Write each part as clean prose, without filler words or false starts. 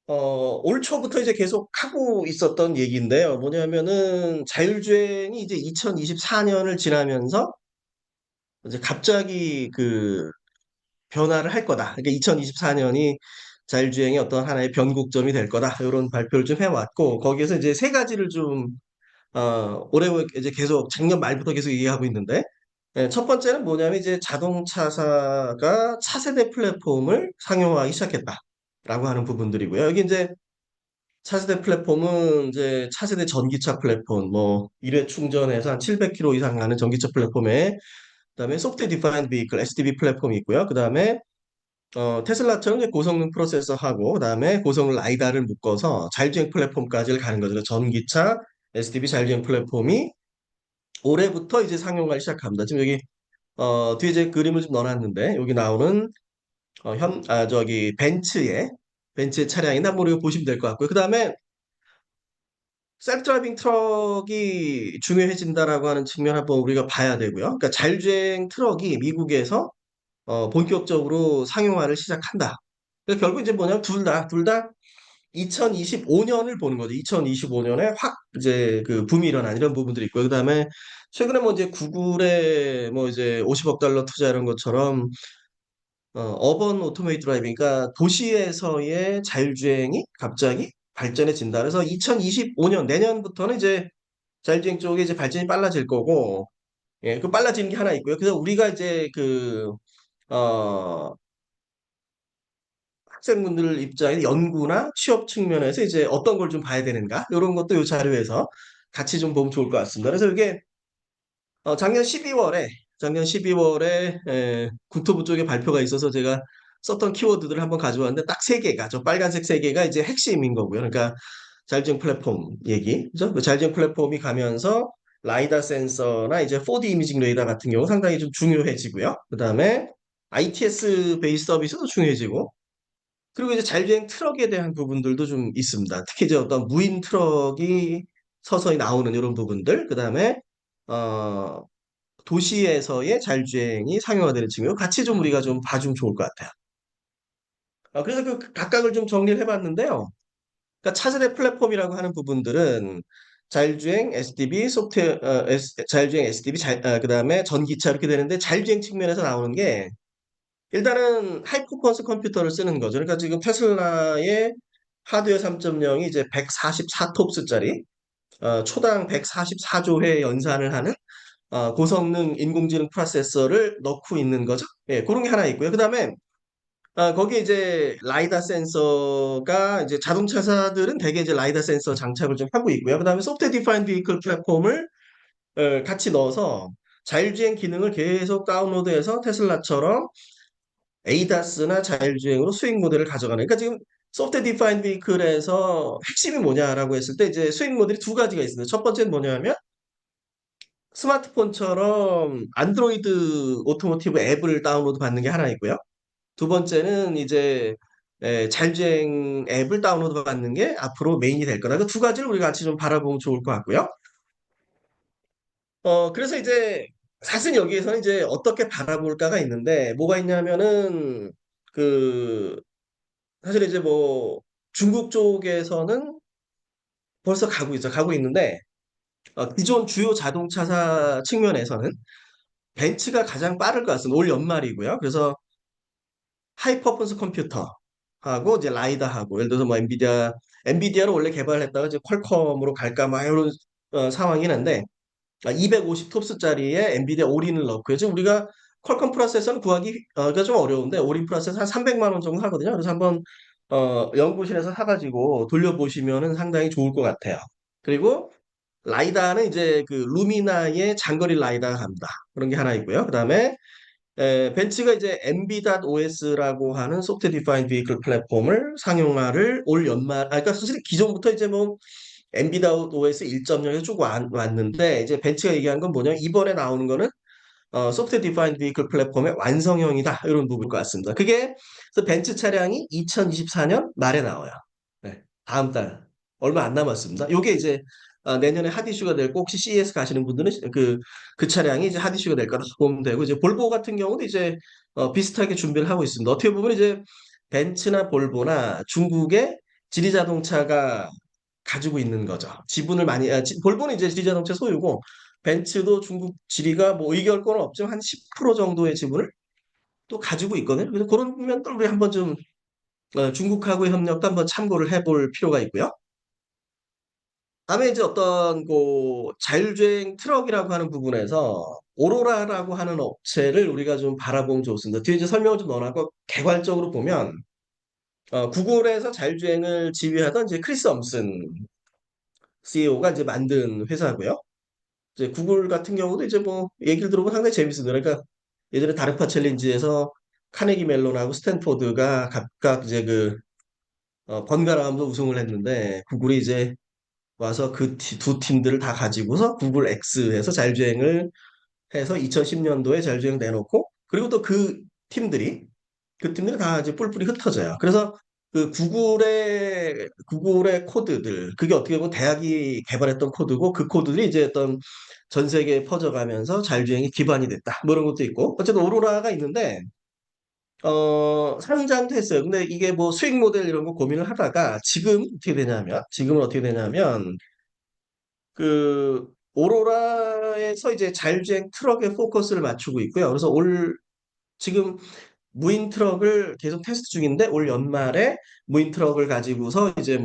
올 초부터 이제 계속 하고 있었던 얘기인데요. 뭐냐면은 자율주행이 이제 2024년을 지나면서 이제 갑자기 그 변화를 할 거다. 그러니까 2024년이 자율주행의 어떤 하나의 변곡점이 될 거다. 이런 발표를 좀 해왔고, 거기에서 이제 세 가지를 좀, 올해 이제 계속 작년 말부터 계속 얘기하고 있는데, 첫 번째는 뭐냐면 이제 자동차사가 차세대 플랫폼을 상용화하기 시작했다라고 하는 부분들이고요. 여기 이제 차세대 플랫폼은 이제 차세대 전기차 플랫폼, 뭐 1회 충전해서 한 700km 이상 가는 전기차 플랫폼에 그다음에 소프트웨어 디파인드 비클 SDV 플랫폼이 있고요. 그다음에 테슬라처럼 이제 고성능 프로세서하고 그다음에 고성능 라이다를 묶어서 자율주행 플랫폼까지 가는 거죠. 전기차 SDV 자율주행 플랫폼이 올해부터 이제 상용화를 시작합니다. 지금 여기 뒤에 제 그림을 좀 넣어놨는데 여기 나오는 저기 벤츠의 차량이나 뭐 이거 보시면 될 것 같고요. 그다음에 셀프 드라이빙 트럭이 중요해진다라고 하는 측면 한번 우리가 봐야 되고요. 그러니까 자율주행 트럭이 미국에서 본격적으로 상용화를 시작한다. 그래서 결국 이제 뭐냐면 둘다 2025년을 보는 거죠. 2025년에 확 이제 그 붐이 일어난 이런 부분들이 있고요. 그다음에 최근에 뭐 이제 구글에 뭐 이제 50억 달러 투자 이런 것처럼 어번 오토메이트 드라이빙, 그러니까 도시에서의 자율주행이 갑자기 발전해진다. 그래서 2025년 내년부터는 이제 자율주행 쪽에 이제 발전이 빨라질 거고, 예, 그 빨라지는 게 하나 있고요. 그래서 우리가 이제 어, 학생분들 입장에 연구나 취업 측면에서 이제 어떤 걸 좀 봐야 되는가? 이런 것도 이 자료에서 같이 좀 보면 좋을 것 같습니다. 그래서 이게 작년 12월에 국토부 쪽에 발표가 있어서 제가 썼던 키워드들을 한번 가져왔는데 딱 세 개가, 저 빨간색 세 개가 이제 핵심인 거고요. 그러니까 자율주행 플랫폼 얘기, 그죠? 그 자율주행 플랫폼이 가면서 라이다 센서나 이제 4D 이미징 레이더 같은 경우 상당히 좀 중요해지고요. 그 다음에 ITS 베이스 서비스도 중요해지고, 그리고 이제 자율주행 트럭에 대한 부분들도 좀 있습니다. 특히 이제 어떤 무인 트럭이 서서히 나오는 이런 부분들, 그 다음에 어, 도시에서의 자율주행이 상용화되는 측면, 같이 좀 우리가 좀 봐주면 좋을 것 같아요. 그래서 그 각각을 좀 정리를 해봤는데요. 그러니까 차세대 플랫폼이라고 하는 부분들은 자율주행, SDV, 자율주행, SDV, 그다음에 전기차 이렇게 되는데 자율주행 측면에서 나오는 게 일단은 하이퍼포먼스 컴퓨터를 쓰는 거죠. 그러니까 지금 테슬라의 하드웨어 3.0이 이제 144톱스짜리 초당 144조 회 연산을 하는 고성능 인공지능 프로세서를 넣고 있는 거죠. 예, 그런 게 하나 있고요. 그다음에 거기에 이제 라이다 센서가 이제 자동차사들은 대개 이제 라이다 센서 장착을 좀 하고 있고요. 그다음에 소프트웨어 디파인드 비클 플랫폼을 같이 넣어서 자율주행 기능을 계속 다운로드해서 테슬라처럼 에이다스나 자율주행으로 수익 모델을 가져가는. 그러니까 지금 소프트웨어 디파인드 비클에서 핵심이 뭐냐라고 했을 때 이제 수익 모델이 두 가지가 있습니다. 첫 번째는 뭐냐면 스마트폰처럼 안드로이드 오토모티브 앱을 다운로드 받는 게 하나 있고요. 두 번째는 이제 자율주행 앱을 다운로드 받는 게 앞으로 메인이 될 거다. 그 두 가지를 우리가 같이 좀 바라보면 좋을 것 같고요. 그래서 이제 사실 여기에서는 이제 어떻게 바라볼까가 있는데 뭐가 있냐면은 그 사실 이제 뭐 중국 쪽에서는 벌써 가고 있어. 가고 있는데 기존 주요 자동차사 측면에서는 벤츠가 가장 빠를 것 같습니다. 올 연말이고요. 그래서 하이퍼포먼스 컴퓨터하고 이제 라이다하고 예를 들어서 뭐 엔비디아를 원래 개발했다가 이제 퀄컴으로 갈까 막 이런 상황이긴 한데 250 톱스짜리에 엔비디아 올인을 넣고요. 지금 우리가 퀄컴 프로세서는 구하기가 좀 어려운데 올인 프로세서 한 300만 원 정도 하거든요. 그래서 한번 연구실에서 사가지고 돌려보시면은 상당히 좋을 것 같아요. 그리고 라이다는 이제 그 루미나의 장거리 라이다가 갑니다. 그런 게 하나 있고요. 그다음에 벤츠가 이제 MB.OS라고 하는 소프트웨어 디파인드 비클 플랫폼을 상용화를 올 연말, 그러니까 사실 기존부터 이제 뭐 MB.OS 1.0에서 쭉 왔는데 이제 벤츠가 얘기한 건 뭐냐면 이번에 나오는 거는 소프트웨어 디파인드 비클 플랫폼의 완성형이다 이런 부분일 것 같습니다. 그게 그래서 벤츠 차량이 2024년 말에 나와요. 네, 다음 달 얼마 안 남았습니다. 요게 이제 내년에 핫 이슈가 될 거, 혹시 CES 가시는 분들은 그 차량이 이제 핫 이슈가 될 거라 보면 되고 이제 볼보 같은 경우도 이제 비슷하게 준비를 하고 있습니다. 어떻게 보면 이제 벤츠나 볼보나 중국의 지리자동차가 가지고 있는 거죠. 지분을 많이, 볼보는 이제 지리자동차 소유고, 벤츠도 중국 지리가 뭐 의결 권은 없지만 한 10% 정도의 지분을 또 가지고 있거든요. 그래서 그런 면또 우리 한번 좀 중국하고의 협력도 한번 참고를 해볼 필요가 있고요. 다음에 이제 어떤 그 자율주행 트럭이라고 하는 부분에서 오로라라고 하는 업체를 우리가 좀 바라보면 좋습니다. 뒤에 이제 설명을 좀 넣어놨고 개괄적으로 보면 구글에서 자율주행을 지휘하던 이제 크리스 엄슨 CEO가 이제 만든 회사고요. 이제 구글 같은 경우도 이제 뭐 얘기를 들어보면 상당히 재밌습니다. 그러니까 예전에 다르파 챌린지에서 카네기 멜론하고 스탠포드가 각각 이제 번갈아 가면서 우승을 했는데 구글이 이제 와서 그 두 팀들을 다 가지고서 구글 X에서 자율주행을 해서 2010년도에 자율주행 내놓고 그리고 또 그 팀들이 다 이제 뿔뿔이 흩어져요. 그래서 그 구글의 코드들 그게 어떻게 보면 대학이 개발했던 코드고 그 코드들이 이제 어떤 전 세계에 퍼져가면서 자율주행이 기반이 됐다. 뭐 이런 것도 있고 어쨌든 오로라가 있는데 상장도 했어요. 근데 이게 뭐 수익 모델 이런 거 고민을 하다가 지금은 어떻게 되냐면 오로라에서 이제 자율주행 트럭에 포커스를 맞추고 있고요. 그래서 지금 무인 트럭을 계속 테스트 중인데 올 연말에 무인 트럭을 가지고서 이제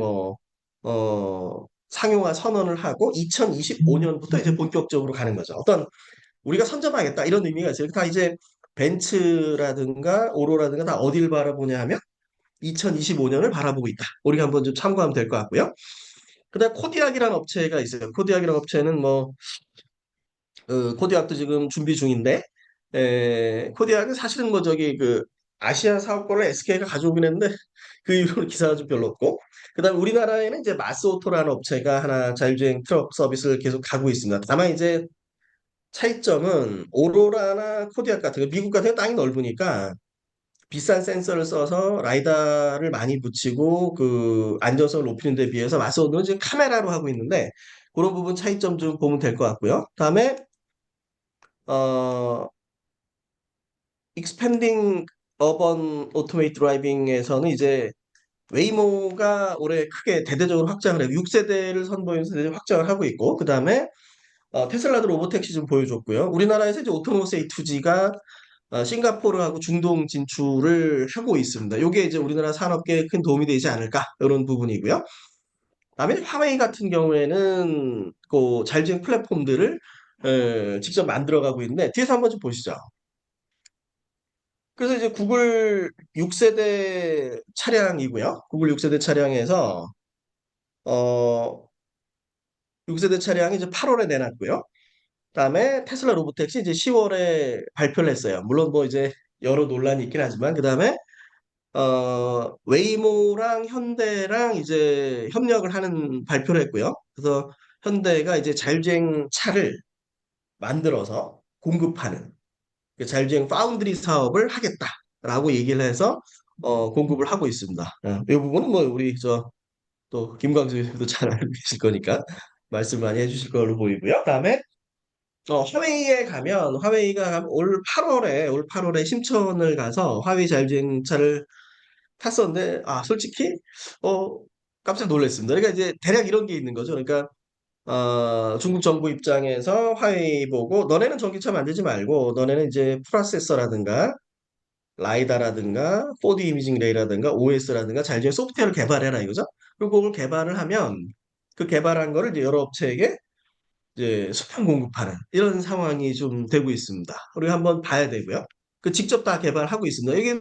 상용화 선언을 하고 2025년부터 이제 본격적으로 가는 거죠. 우리가 선점하겠다 이런 의미가 있어요. 다 이제 벤츠라든가 오로라든가 다 어딜 바라보냐 하면 2025년을 바라보고 있다. 우리가 한번 좀 참고하면 될 것 같고요. 그다음 코디악이라는 업체가 있어요. 코디악이라는 업체는 코디악도 지금 준비 중인데, 코디악은 사실은 아시아 사업권을 SK가 가져오긴 했는데, 그 이후로 기사가 좀 별로 없고, 그다음 우리나라에는 이제 마스오토라는 업체가 하나 자율주행 트럭 서비스를 계속 가고 있습니다. 다만 이제 차이점은 오로라나 코디악 같은 거, 미국 같은 게 땅이 넓으니까 비싼 센서를 써서 라이다를 많이 붙이고 그 안전성을 높이는 데 비해서 마스오토는 지금 카메라로 하고 있는데, 그런 부분 차이점 좀 보면 될 것 같고요. 다음에 어, 익스펜딩 어번 오토메이트 드라이빙에서는 이제 웨이모가 올해 크게 대대적으로 확장을 해요. 6세대를 선보이면서 대대적으로 확장을 하고 있고, 그 다음에 테슬라도 로보택시 좀 보여줬고요. 우리나라에서 이제 오토노머스 A2G가 싱가포르하고 중동 진출을 하고 있습니다. 이게 이제 우리나라 산업계에 큰 도움이 되지 않을까 이런 부분이고요. 그다음에 화웨이 같은 경우에는 그 자율주행 플랫폼들을 직접 만들어가고 있는데 뒤에서 한번 좀 보시죠. 그래서 이제 구글 6세대 차량이고요. 구글 6세대 차량에서 어 6세대 차량이 이제 8월에 내놨고요. 그다음에 테슬라 로보택시 이제 10월에 발표를 했어요. 물론 뭐 이제 여러 논란이 있긴 하지만 그다음에 웨이모랑 현대랑 이제 협력을 하는 발표를 했고요. 그래서 현대가 이제 자율주행 차를 만들어서 공급하는 그 자율주행 파운드리 사업을 하겠다라고 얘기를 해서 공급을 하고 있습니다. 이 부분은 뭐 우리 또 김광수 교수도 잘 알고 계실 거니까 말씀 많이 해주실 걸로 보이고요. 그다음에 화웨이가 올 8월에 심천을 가서 화웨이 자율주행차를 탔었는데 솔직히 어 깜짝 놀랐습니다. 그러니까 이제 대략 이런 게 있는 거죠. 그러니까 중국 정부 입장에서 화웨이 보고 너네는 전기차 만들지 말고 너네는 이제 프로세서라든가 라이다라든가 4D 이미징 레이라든가 OS라든가 자율주행 소프트웨어를 개발해라 이거죠. 그리고 그걸 개발을 하면 그 개발한 거를 이제 여러 업체에게 이제 수평 공급하는 이런 상황이 좀 되고 있습니다. 우리가 한번 봐야 되고요. 직접 다 개발하고 있습니다. 이게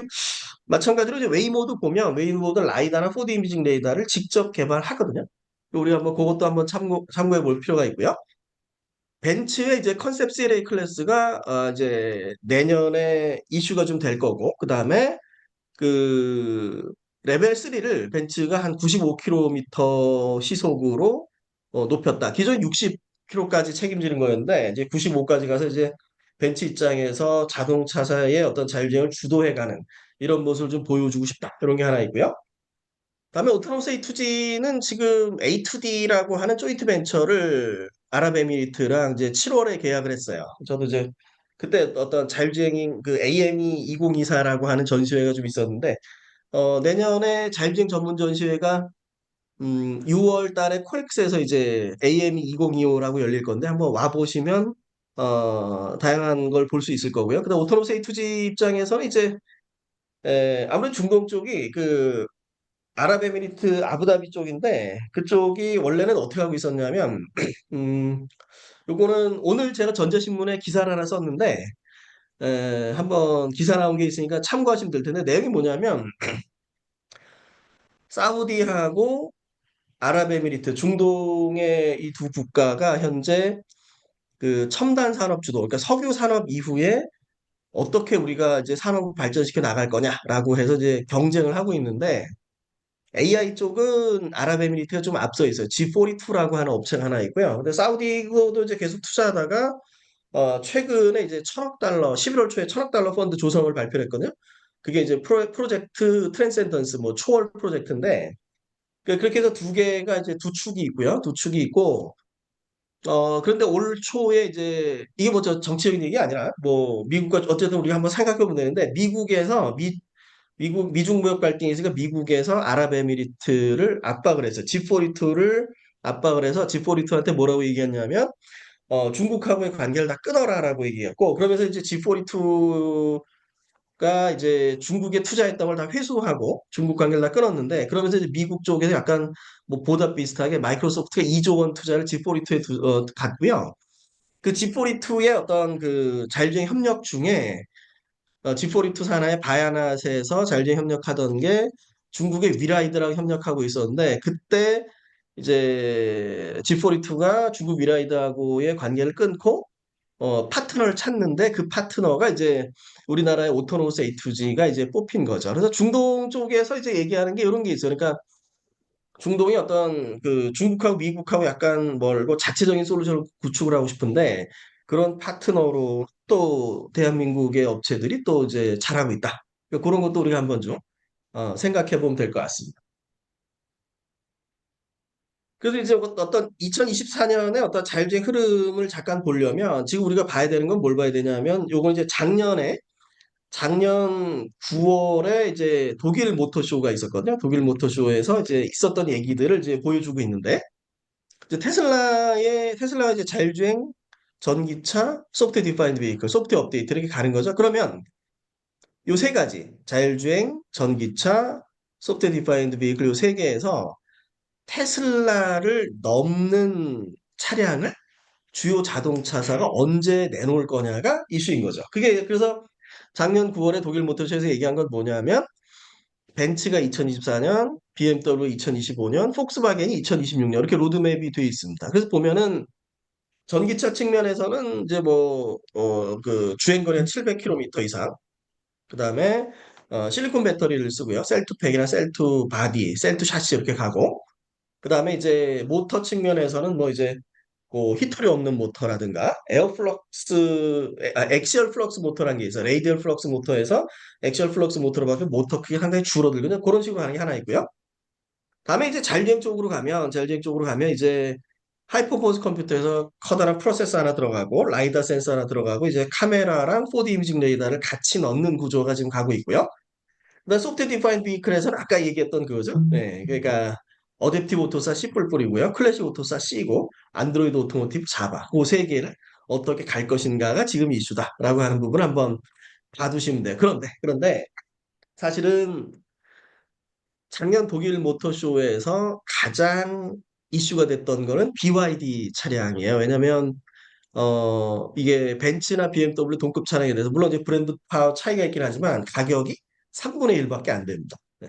마찬가지로 이제 웨이모도 보면 웨이모도 라이다나 4D 이미징 레이다를 직접 개발하거든요. 우리가 한번 그것도 한번 참고해 볼 필요가 있고요. 벤츠의 이제 컨셉 CLA 클래스가 이제 내년에 이슈가 좀 될 거고, 그 다음에 그 레벨 3를 벤츠가 한 95km 시속으로 높였다. 기존 60km까지 책임지는 거였는데 이제 95까지 가서 이제 벤츠 입장에서 자동차사의 어떤 자율주행을 주도해가는 이런 모습을 좀 보여주고 싶다. 이런 게 하나 있고요. 다음에 오토노머스 A2G는 지금 A2D라고 하는 조인트 벤처를 아랍에미리트랑 이제 7월에 계약을 했어요. 저도 이제 그때 어떤 자율주행인 그 AME 2024라고 하는 전시회가 좀 있었는데 내년에 자율주행 전문 전시회가 6월 달에 코엑스에서 이제 AME 2025라고 열릴 건데 한번 와 보시면 다양한 걸 볼 수 있을 거고요. 그다음 오토노스 A2G 입장에서는 이제 아무래도 중동 쪽이 그 아랍에미리트 아부다비 쪽인데 그쪽이 원래는 어떻게 하고 있었냐면 음, 요거는 오늘 제가 전자신문에 기사를 하나 썼는데 한번 기사 나온 게 있으니까 참고하시면 될 텐데 내용이 뭐냐면 사우디하고 아랍에미리트 중동의 이 두 국가가 현재 그 첨단 산업 주도 그러니까 석유 산업 이후에 어떻게 우리가 이제 산업을 발전시켜 나갈 거냐라고 해서 이제 경쟁을 하고 있는데 AI 쪽은 아랍에미리트가 좀 앞서 있어요. G42라고 하는 업체가 하나 있고요. 근데 사우디도 이제 계속 투자하다가 최근에 이제 1,000억 달러, 11월 초에 1,000억 달러 펀드 조성을 발표를 했거든요. 그게 이제 프로젝트 트랜센던스 뭐 초월 프로젝트인데 그렇게 해서 두 개가 이제 두 축이 있고요. 두 축이 있고 그런데 올 초에 이제 이게 뭐 저 정치적인 얘기 아니라 뭐 미국과 어쨌든 우리가 한번 생각해 보면 되는데 미국 미중 무역 갈등이 있으니까 미국에서 아랍에미리트를 압박을 했어요. G42를 압박을 해서 G42한테 뭐라고 얘기했냐면 중국하고의 관계를 다 끊어라라고 얘기했고 그러면서 이제 G42가 이제 중국에 투자했던 걸 다 회수하고 중국 관계를 다 끊었는데 그러면서 이제 미국 쪽에서 약간 뭐 보다 비슷하게 마이크로소프트가 2조 원 투자를 G42에 갔고요. 그 G42의 어떤 그 자율주행 협력 중에 G42 산하의 바야낫에서 자율주행 협력하던 게 중국의 위라이드랑 협력하고 있었는데 그때 이제 G42가 중국 위라이드하고의 관계를 끊고 파트너를 찾는데 그 파트너가 이제 우리나라의 오토노머스 A2G가 이제 뽑힌 거죠. 그래서 중동 쪽에서 이제 얘기하는 게 이런 게 있어요. 그러니까 중동이 어떤 그 중국하고 미국하고 약간 멀고 자체적인 솔루션을 구축을 하고 싶은데 그런 파트너로 또 대한민국의 업체들이 또 이제 잘하고 있다. 그러니까 그런 것도 우리가 한번 좀 생각해 보면 될 것 같습니다. 그래서 이제 어떤 2024년에 어떤 자율주행 흐름을 잠깐 보려면 지금 우리가 봐야 되는 건 뭘 봐야 되냐면 요건 이제 작년 9월에 이제 독일 모터쇼가 있었거든요. 독일 모터쇼에서 이제 있었던 얘기들을 이제 보여주고 있는데 이제 테슬라가 이제 자율주행 전기차 소프트웨어 디파인드 베이클 소프트웨어 업데이트 이렇게 가는 거죠. 그러면 요 세 가지 자율주행 전기차 소프트웨어 디파인드 베이클 요 세 개에서 테슬라를 넘는 차량을 주요 자동차사가 언제 내놓을 거냐가 이슈인 거죠. 그게 그래서 작년 9월에 독일 모터쇼에서 얘기한 건 뭐냐면 벤츠가 2024년, BMW 2025년, 폭스바겐이 2026년 이렇게 로드맵이 돼 있습니다. 그래서 보면은 전기차 측면에서는 이제 뭐 그 주행거리 한 700km 이상, 그다음에 실리콘 배터리를 쓰고요. 셀투팩이나 셀투 바디, 셀투 샤시 이렇게 가고, 그다음에 이제 모터 측면에서는 뭐 이제 그 히터리 없는 모터라든가 엑시얼 플럭스 모터라는 게 있어요. 레이디얼 플럭스 모터에서 엑시얼 플럭스 모터로 바뀌면 모터 크기가 상당히 줄어들거든요. 그런 식으로 가는 게 하나 있고요. 다음에 이제 자율주행 쪽으로 가면 이제 하이퍼포스 컴퓨터에서 커다란 프로세서 하나 들어가고 라이다 센서 하나 들어가고 이제 카메라랑 4D 이미징 레이더를 같이 넣는 구조가 지금 가고 있고요. 그다음 소프트웨어 디파인드 비클에서는 아까 얘기했던 그거죠. 네, 그러니까 어댑티브 오토사 C 뿔뿔이고요. 클래식 오토사 C고 안드로이드 오토모티브 자바 그 세 개를 어떻게 갈 것인가가 지금 이슈다라고 하는 부분을 한번 봐두시면 돼요. 그런데 사실은 작년 독일 모터쇼에서 가장 이슈가 됐던 거는 BYD 차량이에요. 왜냐면 이게 벤츠나 BMW 동급 차량에 대해서 물론 이제 브랜드 파 차이가 있긴 하지만 가격이 3분의 1밖에 안 됩니다. 네.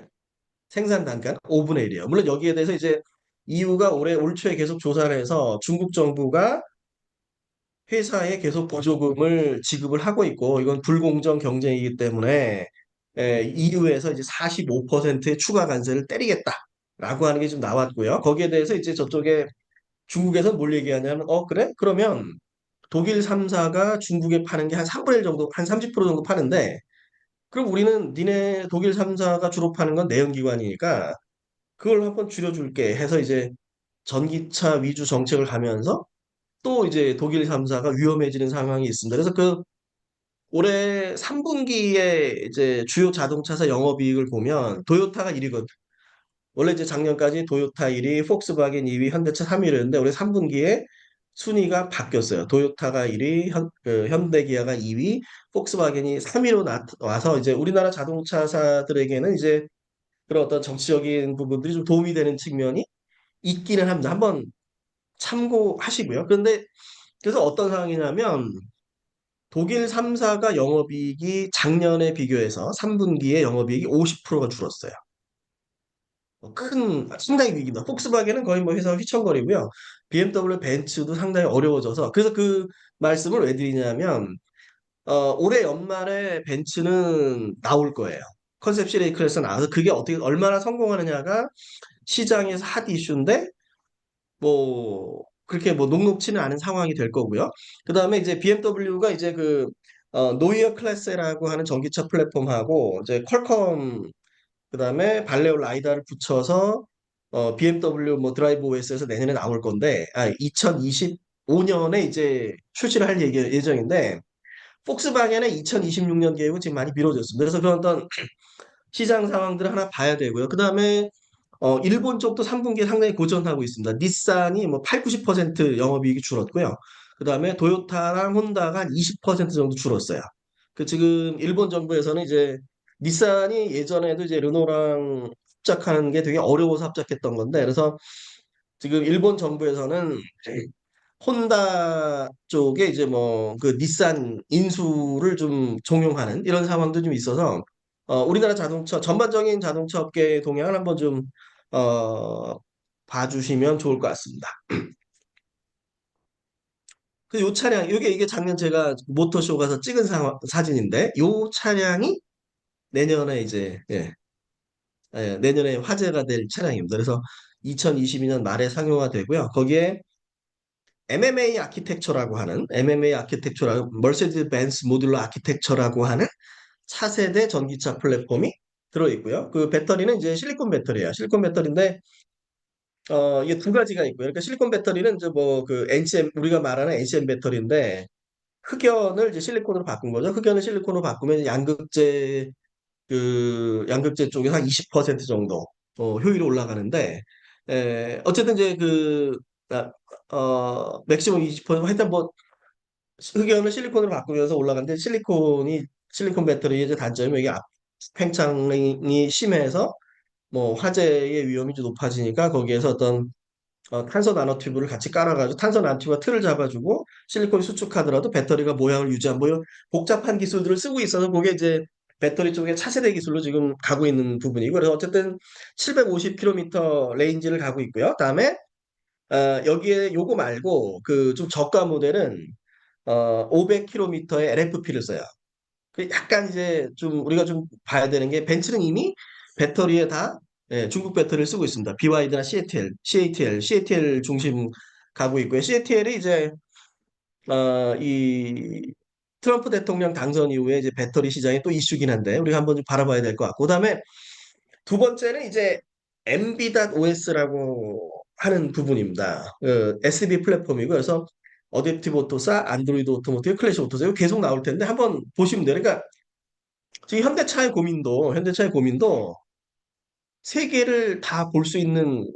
생산 단가는 5분의 1이에요. 물론 여기에 대해서 이제 이유가 올 초에 계속 조사를 해서 중국 정부가 회사에 계속 보조금을 지급을 하고 있고 이건 불공정 경쟁이기 때문에 EU에서 이제 45%의 추가 관세를 때리겠다라고 하는 게 좀 나왔고요. 거기에 대해서 이제 저쪽에 중국에서 뭘 얘기하냐면 그래? 그러면 독일 3사가 중국에 파는 게 한 3분의 1 정도, 한 30% 정도 파는데 그럼 우리는 니네 독일 3사가 주로 파는 건 내연기관이니까 그걸 한번 줄여줄게 해서 이제 전기차 위주 정책을 가면서 또 이제 독일 3사가 위험해지는 상황이 있습니다. 그래서 그 올해 3분기에 이제 주요 자동차사 영업이익을 보면 도요타가 1위거든. 원래 이제 작년까지 도요타 1위, 폭스바겐 2위, 현대차 3위였는데 올해 3분기에 순위가 바뀌었어요. 도요타가 1위, 현대기아가 2위, 폭스바겐이 3위로 와서 이제 우리나라 자동차사들에게는 이제 그런 어떤 정치적인 부분들이 좀 도움이 되는 측면이 있기는 합니다. 한번 참고하시고요. 그런데 그래서 어떤 상황이냐면 독일 3사가 영업이익이 작년에 비교해서 3분기에 영업이익이 50%가 줄었어요. 상당히 위기다. 폭스바겐은 거의 뭐 회사 휘청거리고요. BMW, 벤츠도 상당히 어려워져서 그래서 그 말씀을 왜 드리냐면 올해 연말에 벤츠는 나올 거예요. 컨셉 시리즈 클래스 나와서 그게 어떻게 얼마나 성공하느냐가 시장에서 핫 이슈인데 뭐 그렇게 뭐 녹록치는 않은 상황이 될 거고요. 그다음에 이제 BMW가 이제 노이어 클래스라고 하는 전기차 플랫폼하고 이제 퀄컴 그다음에 발레오 라이다를 붙여서 BMW 뭐 드라이브 OS에서 내년에 나올 건데 2025년에 이제 출시를 할 예정인데 폭스바겐의 2026년 계획은 지금 많이 미뤄졌습니다. 그래서 그런 어떤 시장 상황들을 하나 봐야 되고요. 그다음에 일본 쪽도 3분기에 상당히 고전하고 있습니다. 닛산이 뭐 8, 90% 영업이익이 줄었고요. 그다음에 도요타랑 혼다가 한 20% 정도 줄었어요. 지금 일본 정부에서는 이제 닛산이 예전에도 이제 르노랑 합작하는 게 되게 어려워서 합작했던 건데 그래서 지금 일본 정부에서는 혼다 쪽에 이제 뭐 그 닛산 인수를 좀 종용하는 이런 상황도 좀 있어서 우리나라 자동차 전반적인 자동차 업계의 동향을 한번 좀 어, 봐주시면 좋을 것 같습니다. 요 차량 이게 작년 제가 모터쇼 가서 찍은 사진인데 요 차량이 내년에 이제 내년에 화제가 될 차량입니다. 그래서 2022년 말에 상용화 되고요. 거기에 MMA 아키텍처라고 머세디스 벤츠 모듈러 아키텍처라고 하는 차세대 전기차 플랫폼이 들어있고요. 그 배터리는 이제 실리콘 배터리예요. 실리콘 배터리인데 이게 두 가지가 있고요. 그러니까 실리콘 배터리는 이제 뭐 그 NCM 우리가 말하는 NCM 배터리인데 흑연을 이제 실리콘으로 바꾼 거죠. 흑연을 실리콘으로 바꾸면 양극재 쪽에서 한 20% 정도 효율이 올라가는데 어쨌든 이제 맥시멈 20% 하여튼 뭐 흑연을 실리콘으로 바꾸면서 올라가는데 실리콘 배터리의 이제 단점이 이게 팽창이 심해서 뭐 화재의 위험이 좀 높아지니까 거기에서 어떤 탄소 나노튜브를 같이 깔아가지고 탄소 나노튜브가 틀을 잡아주고 실리콘이 수축하더라도 배터리가 모양을 유지한 뭐 이런 복잡한 기술들을 쓰고 있어서 그게 이제 배터리 쪽에 차세대 기술로 지금 가고 있는 부분이고 그래서 어쨌든 750km 레인지를 가고 있고요. 다음에 여기에 요거 말고 그 좀 저가 모델은 500km의 LFP를 써요. 약간 이제 좀 우리가 좀 봐야 되는 게 벤츠는 이미 배터리에 다 중국 배터리를 쓰고 있습니다. BYD나 CATL 중심 가고 있고요. CATL이 이제 이 트럼프 대통령 당선 이후에 이제 배터리 시장이 또 이슈긴 한데 우리가 한번 좀 바라봐야 될 것 같고 그다음에 두 번째는 이제 MB.OS라고 하는 부분입니다. SB 플랫폼이고 그래서 어댑티브 오토사, 안드로이드 오토모티브, 클래식 오토사 이거 계속 나올 텐데 한번 보시면 돼요. 그러니까 지금 현대차의 고민도 세 개를 다 볼 수 있는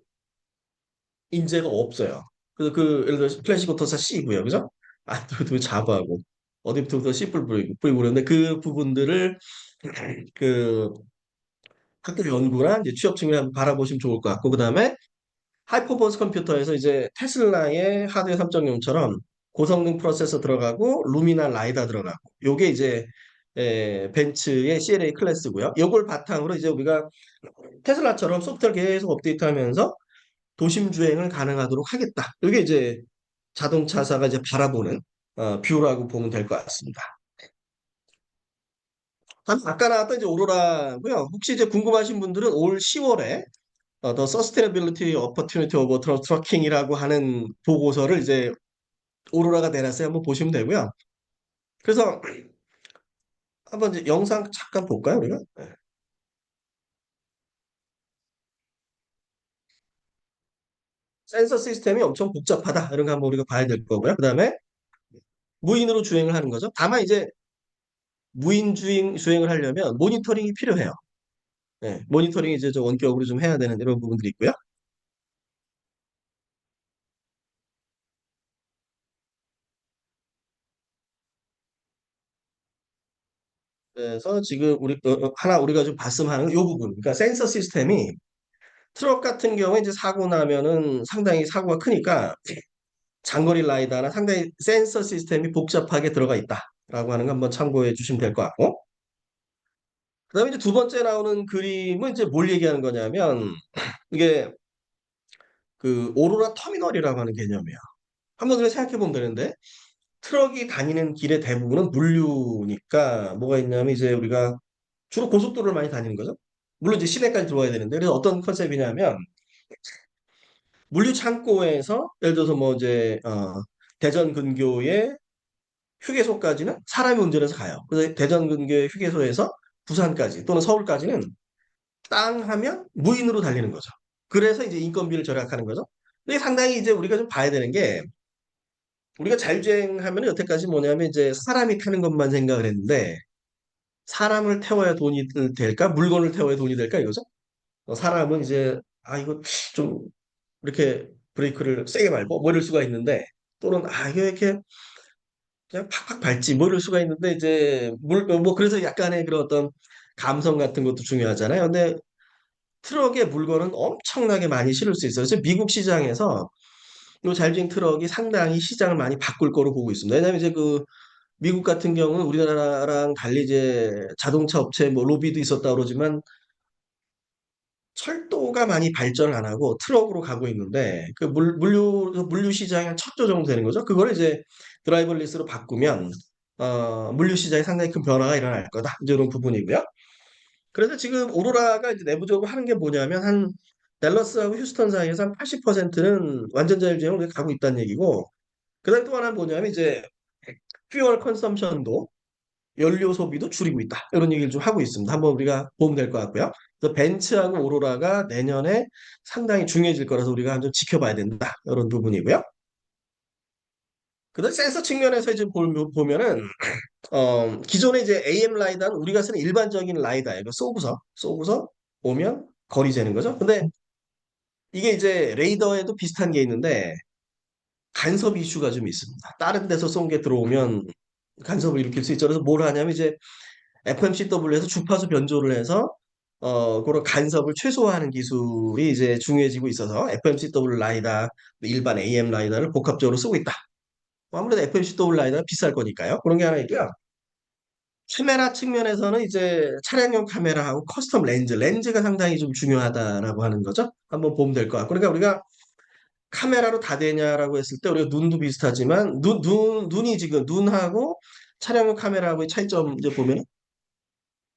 인재가 없어요. 그래서 예를 들어 클래식 오토사 C고요, 그죠? 안드로이드 자바하고 어댑티브 C 뿌리고 그러는데 그 부분들을 그 학교 연구나 이제 취업 측면에 한번 바라보시면 좋을 것 같고 그다음에 하이퍼버스 컴퓨터에서 이제 테슬라의 하드웨어 3.0처럼 고성능 프로세서 들어가고 루미나 라이다 들어가고 요게 이제 벤츠의 CLA 클래스고요. 요걸 바탕으로 이제 우리가 테슬라처럼 소프트웨어 계속 업데이트하면서 도심 주행을 가능하도록 하겠다. 이게 이제 자동차사가 이제 바라보는 뷰라고 보면 될 것 같습니다. 아까 나왔던 이제 오로라고요. 혹시 이제 궁금하신 분들은 올 10월에 The Sustainability Opportunity of Trucking이라고 하는 보고서를 이제 오로라가 내놨어요. 한번 보시면 되고요. 그래서 한번 이제 영상 잠깐 볼까요, 우리가? 네. 센서 시스템이 엄청 복잡하다. 이런 거 한번 우리가 봐야 될 거고요. 그다음에 무인으로 주행을 하는 거죠. 다만 이제 주행을 하려면 모니터링이 필요해요. 예, 모니터링 이제 좀 원격으로 좀 해야 되는 이런 부분들이 있고요. 그래서 지금 우리 하나 우리가 좀 봤으면 하는 이 부분. 그러니까 센서 시스템이 트럭 같은 경우에 이제 사고 나면은 상당히 사고가 크니까 장거리 라이다나 상당히 센서 시스템이 복잡하게 들어가 있다라고 하는 거 한번 참고해 주시면 될 것 같고. 그다음에 이제 두 번째 나오는 그림은 이제 뭘 얘기하는 거냐면 이게 그 오로라 터미널이라고 하는 개념이에요. 한번 그냥 생각해 보면 되는데 트럭이 다니는 길의 대부분은 물류니까 뭐가 있냐면 이제 우리가 주로 고속도로를 많이 다니는 거죠. 물론 이제 시내까지 들어와야 되는데 그래서 어떤 컨셉이냐면 물류 창고에서 예를 들어서 뭐 이제 대전 근교의 휴게소까지는 사람이 운전해서 가요. 그래서 대전 근교의 휴게소에서 부산까지 또는 서울까지는 땅 하면 무인으로 달리는 거죠. 그래서 이제 인건비를 절약하는 거죠. 이게 상당히 이제 우리가 좀 봐야 되는 게 우리가 자율주행하면 여태까지 뭐냐면 이제 사람이 타는 것만 생각을 했는데 사람을 태워야 돈이 될까? 물건을 태워야 돈이 될까? 이거죠. 사람은 이제 아 이거 좀 이렇게 브레이크를 세게 밟고 뭐 이럴 수가 있는데 또는 아 이거 이렇게 그냥 팍팍 밟지 뭐 이럴 수가 있는데 이제 뭐 그래서 약간의 그런 어떤 감성 같은 것도 중요하잖아요. 근데 트럭에 물건은 엄청나게 많이 실을 수 있어요. 그래서 미국 시장에서 이 자율주행 트럭이 상당히 시장을 많이 바꿀 거로 보고 있습니다. 왜냐하면 이제 그 미국 같은 경우는 우리나라랑 달리 이제 자동차 업체 뭐 로비도 있었다 그러지만 철도가 많이 발전 안 하고 트럭으로 가고 있는데 그 물류 시장이 한 첫 조 정도 되는 거죠. 그걸 이제 드라이버리스로 바꾸면 물류 시장에 상당히 큰 변화가 일어날 거다. 이제 이런 부분이고요. 그래서 지금 오로라가 이제 내부적으로 하는 게 뭐냐면 한 댈러스하고 휴스턴 사이에서 한 80%는 완전 자율주행으로 가고 있다는 얘기고 그다음에 또 하나는 뭐냐면 이제 퓨얼 컨섬션도 연료 소비도 줄이고 있다. 이런 얘기를 좀 하고 있습니다. 한번 우리가 보면 될 것 같고요. 그래서 벤츠하고 오로라가 내년에 상당히 중요해질 거라서 우리가 좀 지켜봐야 된다. 이런 부분이고요. 그다음 센서 측면에서 이제 보면은 기존에 이제 AM 라이다는 우리가 쓰는 일반적인 라이다예요. 쏘고서 오면 거리 재는 거죠. 근데 이게 이제 레이더에도 비슷한 게 있는데 간섭 이슈가 좀 있습니다. 다른 데서 쏜 게 들어오면 간섭을 일으킬 수 있죠. 그래서 뭘 하냐면 이제 FMCW에서 주파수 변조를 해서 그런 간섭을 최소화하는 기술이 이제 중요해지고 있어서 FMCW 라이다, 일반 AM 라이다를 복합적으로 쓰고 있다. 뭐 아무래도 FMCW 라이다가 비쌀 거니까요. 그런 게 하나 있고요. 카메라 측면에서는 이제 차량용 카메라하고 커스텀 렌즈가 상당히 좀 중요하다라고 하는 거죠. 한번 보면 될 것 같고. 그러니까 우리가 카메라로 다 되냐라고 했을 때 우리가 눈도 비슷하지만 눈이 지금 눈하고 차량용 카메라하고의 차이점 이제 보면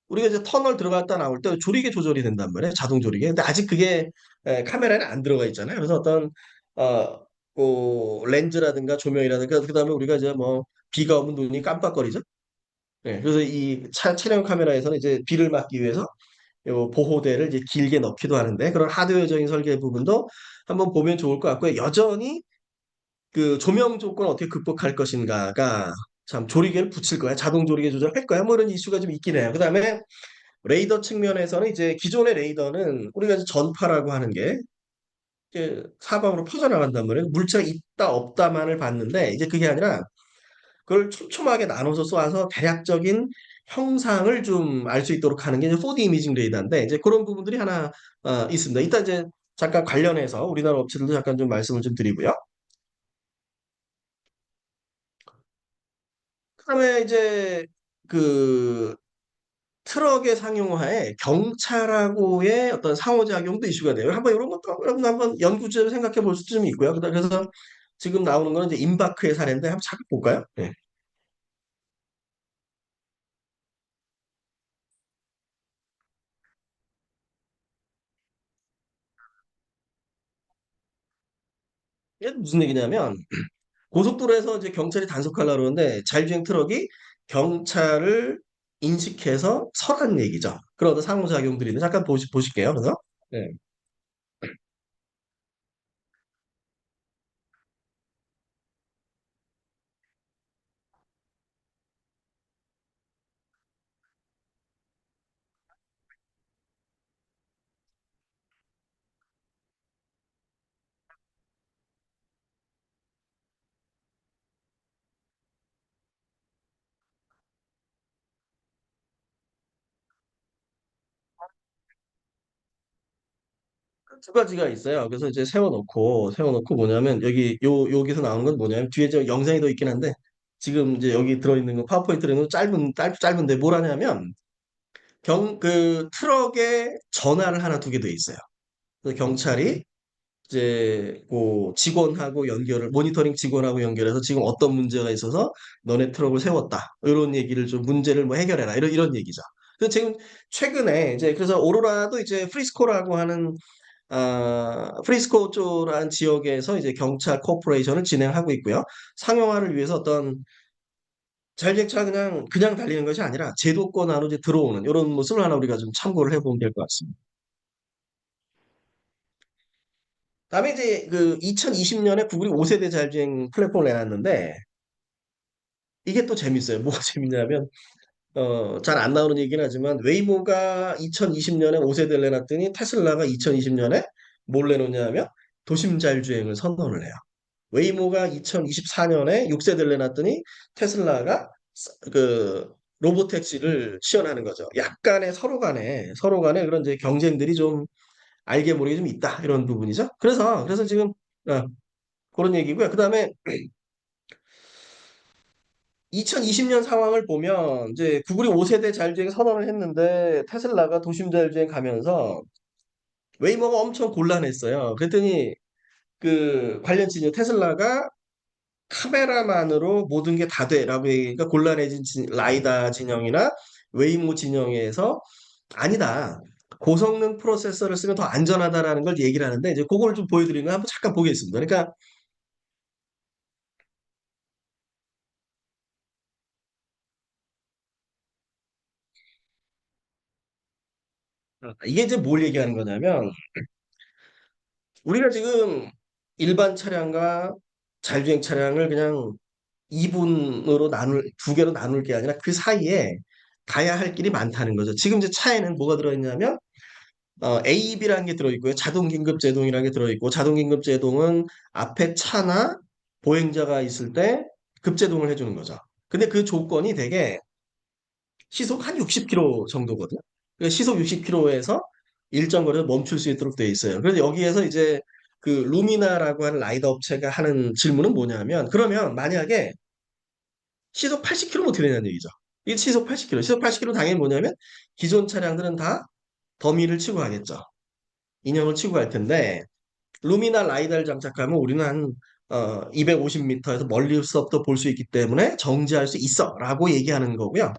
우리가 이제 터널 들어갔다 나올 때 조리개 조절이 된단 말이에요. 자동 조리개. 근데 아직 그게 카메라에는 안 들어가 있잖아요. 그래서 어떤 어, 그 렌즈라든가 조명이라든가 그다음에 우리가 이제 뭐 비가 오면 눈이 깜빡거리죠. 네, 그래서 이 차량 카메라에서는 이제 비를 막기 위해서 요 보호대를 이제 길게 넣기도 하는데 그런 하드웨어적인 설계 부분도 한번 보면 좋을 것 같고요. 여전히 그 조명 조건 어떻게 극복할 것인가가 참 조리개를 붙일 거야. 자동 조리개 조절할 거야. 뭐 이런 이슈가 좀 있긴 해요. 그다음에 레이더 측면에서는 이제 기존의 레이더는 우리가 이제 전파라고 하는 게 이제 사방으로 퍼져나간단 말이에요. 물체가 있다 없다만을 봤는데 이제 그게 아니라 그걸 촘촘하게 나눠서 쏘아서 대략적인 형상을 좀 알 수 있도록 하는 게 이제 4D 이미징 레이더인데 이제 그런 부분들이 하나 있습니다. 이따 이제 잠깐 관련해서 우리나라 업체들도 잠깐 좀 말씀을 좀 드리고요. 그다음에 이제 그 트럭의 상용화에 경찰하고의 어떤 상호작용도 이슈가 돼요. 한번 이런 것도 여러분 한번 연구적으로 생각해 볼 수도 좀 있고요. 그래서 지금 나오는 거는 이제 임바크의 사례인데 한번 잠깐 볼까요? 네. 이게 무슨 얘기냐면 고속도로에서 이제 경찰이 단속하려고 그러는데 자율주행 트럭이 경찰을 인식해서 서라는 얘기죠. 그런 어떤 상호작용들이 있는데 잠깐 보실게요. 그래서 네. 두 가지가 있어요. 그래서 이제 세워놓고 뭐냐면 여기서 나오는 건 뭐냐면 뒤에 저 영상이 더 있긴 한데 지금 이제 여기 들어있는 거 파워포인트는 짧은데 뭘 하냐면 그 트럭에 전화를 하나 두게 돼 있어요. 그래서 경찰이 이제 그 직원하고 모니터링 직원하고 연결해서 지금 어떤 문제가 있어서 너네 트럭을 세웠다. 이런 얘기를 좀 문제를 뭐 해결해라. 이런 얘기죠. 그래서 지금 최근에 이제 그래서 오로라도 이제 프리스코라고 하는 프리스코 쪽이라는 지역에서 이제 경찰 코퍼레이션을 진행하고 있고요. 상용화를 위해서 어떤 자율주행차 그냥 달리는 것이 아니라 제도권 안으로 이제 들어오는 이런 모습을 하나 우리가 좀 참고를 해보면 될 것 같습니다. 다음에 이제 그 2020년에 구글이 5세대 자율주행 플랫폼을 내놨는데 이게 또 재밌어요. 뭐가 재밌냐면 잘 안 나오는 얘기긴 하지만 웨이모가 2020년에 5세대를 내놨더니 테슬라가 2020년에 뭘 내놓냐면 도심 자율주행을 선언을 해요. 웨이모가 2024년에 6세대를 내놨더니 테슬라가 그 로보택시를 시연하는 거죠. 약간의 서로 간에 그런 이제 경쟁들이 좀 알게 모르게 좀 있다 이런 부분이죠. 그래서 지금 어, 그런 얘기고요. 그다음에 2020년 상황을 보면 이제 구글이 5세대 자율주행 선언을 했는데 테슬라가 도심 자율주행 가면서 웨이모가 엄청 곤란했어요. 그랬더니 그 관련 테슬라가 카메라만으로 모든 게 다 돼라고 얘기가 곤란해진 라이다 진영이나 웨이모 진영에서 아니다. 고성능 프로세서를 쓰면 더 안전하다라는 걸 얘기를 하는데 이제 그걸 좀 보여드리는 거 한번 잠깐 보겠습니다. 그러니까 이게 이제 뭘 얘기하는 거냐면 우리가 지금 일반 차량과 자율주행 차량을 그냥 두 개로 나눌 게 아니라 그 사이에 가야 할 길이 많다는 거죠. 지금 이제 차에는 뭐가 들어있냐면 AEB라는 게 들어있고요. 자동 긴급 제동이라는 게 들어있고 자동 긴급 제동은 앞에 차나 보행자가 있을 때 급제동을 해주는 거죠. 근데 그 조건이 되게 시속 한 60km 정도거든요. 그러니까 시속 60km에서 일정 거리에 멈출 수 있도록 되어 있어요. 그래서 여기에서 이제 그 루미나라고 하는 라이더 업체가 하는 질문은 뭐냐면 그러면 만약에 시속 80km 어떻게 되냐는 얘기죠. 이 시속 80km. 시속 80km 당연히 뭐냐면 기존 차량들은 다 더미를 치고 가겠죠. 인형을 치고 갈 텐데 루미나 라이다를 장착하면 우리는 한 250m에서 멀리서부터 볼 수 있기 때문에 정지할 수 있어라고 얘기하는 거고요.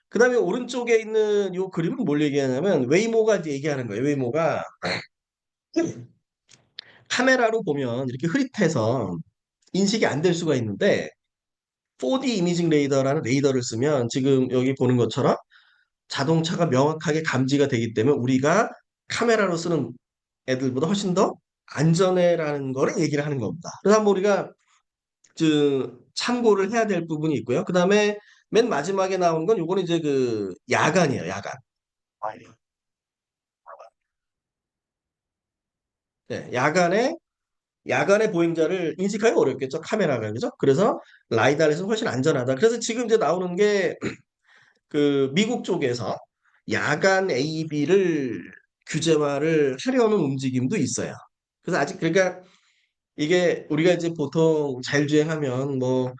그다음에 오른쪽에 있는 이 그림은 뭘 얘기하냐면 웨이모가 이제 얘기하는 거예요. 웨이모가 카메라로 보면 이렇게 흐릿해서 인식이 안 될 수가 있는데 4D 이미징 레이더라는 레이더를 쓰면 지금 여기 보는 것처럼 자동차가 명확하게 감지가 되기 때문에 우리가 카메라로 쓰는 애들보다 훨씬 더 안전해라는 거를 얘기를 하는 겁니다. 그래서 한번 우리가 참고를 해야 될 부분이 있고요. 그다음에 맨 마지막에 나오는 건 요거는 이제 그 야간이에요, 야간. 네, 야간에 보행자를 인식하기 어렵겠죠, 카메라가. 그죠? 그래서 라이다에서 훨씬 안전하다. 그래서 지금 이제 나오는 게 그 미국 쪽에서 야간 AB를 규제화를 하려는 움직임도 있어요. 그래서 아직 그러니까 이게 우리가 이제 보통 자율주행하면 뭐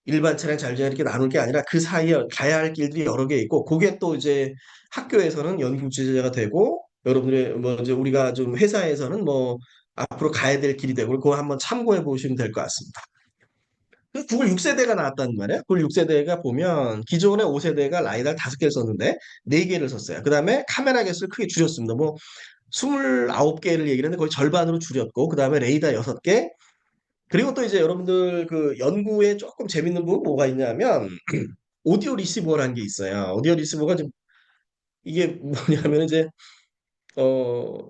일반 차량 자율주행 이렇게 나눌 게 아니라 그 사이에 가야 할 길들이 여러 개 있고 그게 또 이제 학교에서는 연구 주제가 되고 여러분들의 뭐 이제 우리가 좀 회사에서는 뭐 앞으로 가야 될 길이 되고 그거 한번 참고해 보시면 될 것 같습니다. 그 구글 6세대가 나왔단 말이에요. 구글 6세대가 보면 기존의 5세대가 라이다를 5개를 썼는데 4개를 썼어요. 그다음에 카메라 개수를 크게 줄였습니다. 뭐 29개를 얘기를 했는데 거의 절반으로 줄였고 그다음에 레이더 6개 그리고 또 이제 여러분들 그 연구에 조금 재밌는 부분 뭐가 있냐면 오디오 리시버라는 게 있어요. 오디오 리시버가 좀 이게 뭐냐면 이제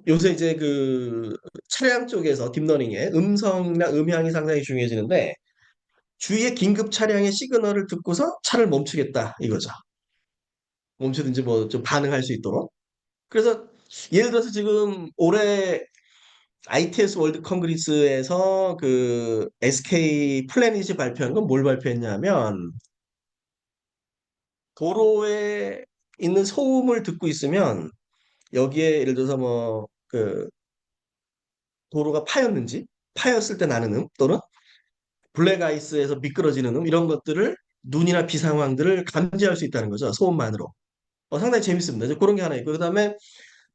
요새 이제 그 차량 쪽에서 딥러닝에 음성이나 음향이 상당히 중요해지는데 주위의 긴급 차량의 시그널을 듣고서 차를 멈추겠다 이거죠. 멈추든지 뭐 좀 반응할 수 있도록. 그래서 예를 들어서 지금 올해 ITS 월드 콩그리스에서 그 SK 플래닛이 발표한 건 뭘 발표했냐면 도로에 있는 소음을 듣고 있으면 여기에 예를 들어서 뭐 그 도로가 파였는지, 파였을 때 나는 또는 블랙 아이스에서 미끄러지는 이런 것들을 눈이나 비 상황들을 감지할 수 있다는 거죠. 소음만으로. 상당히 재밌습니다. 이제 그런 게 하나 있고 그다음에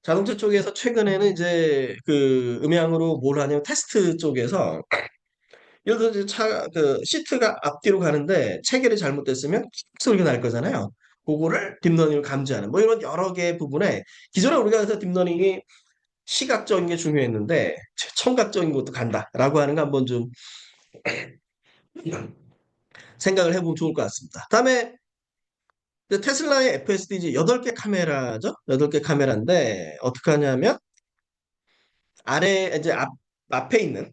자동차 쪽에서 최근에는 이제 그 음향으로 뭘 하냐면 테스트 쪽에서 예를 들어 이제 차 그 시트가 앞뒤로 가는데 체결이 잘못됐으면 소리가 날 거잖아요. 그거를 딥러닝을 감지하는 뭐 이런 여러 개의 부분에 기존에 우리가 그래서 딥러닝이 시각적인 게 중요했는데 청각적인 것도 간다라고 하는 거 한번 좀 생각을 해보면 좋을 것 같습니다. 다음에 테슬라의 FSD 이제 8개 카메라죠. 8개 카메라인데 어떻게 하냐면 아래 이제 앞에 있는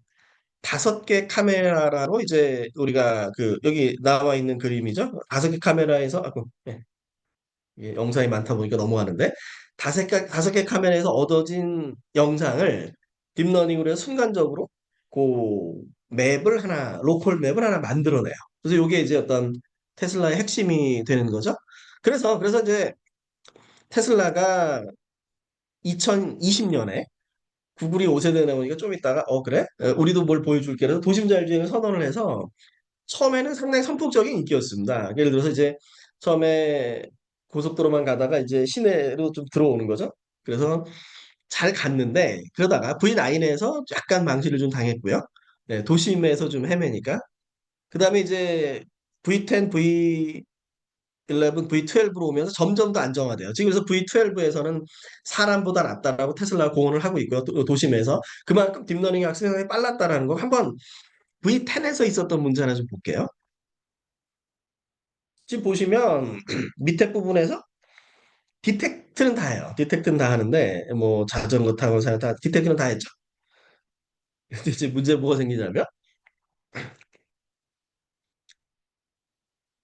5개 카메라로 이제 우리가 그 여기 나와 있는 그림이죠. 5개 카메라에서 예, 이게 영상이 많다 보니까 넘어가는데 5개 카메라에서 얻어진 영상을 딥러닝으로 해서 순간적으로 그 맵을 하나 로컬 맵을 하나 만들어내요. 그래서 이게 이제 어떤 테슬라의 핵심이 되는 거죠. 그래서 이제 테슬라가 2020년에 구글이 5세대 나오니까 좀 있다가 그래? 우리도 뭘 보여줄게. 그래서 도심 자율주행을 선언을 해서 처음에는 상당히 선풍적인 인기였습니다. 예를 들어서 이제 처음에 고속도로만 가다가 이제 시내로 좀 들어오는 거죠. 그래서 잘 갔는데 그러다가 V9에서 약간 망실을 좀 당했고요. 네, 도심에서 좀 헤매니까. 그다음에 이제 V10, V11, V12로 오면서 점점 더 안정화돼요. 지금 그래서 V12에서는 사람보다 낫다라고 테슬라가 공언을 하고 있고요. 도심에서. 그만큼 딥러닝이 악셀이 빨랐다라는 거 한번 V10에서 있었던 문제 하나 좀 볼게요. 지금 보시면 밑에 부분에서 디텍트는 다 해요. 디텍트는 다 하는데 뭐 자전거 타고 사람 다 디텍트는 다 했죠. 근데 이제 문제 뭐가 생기냐면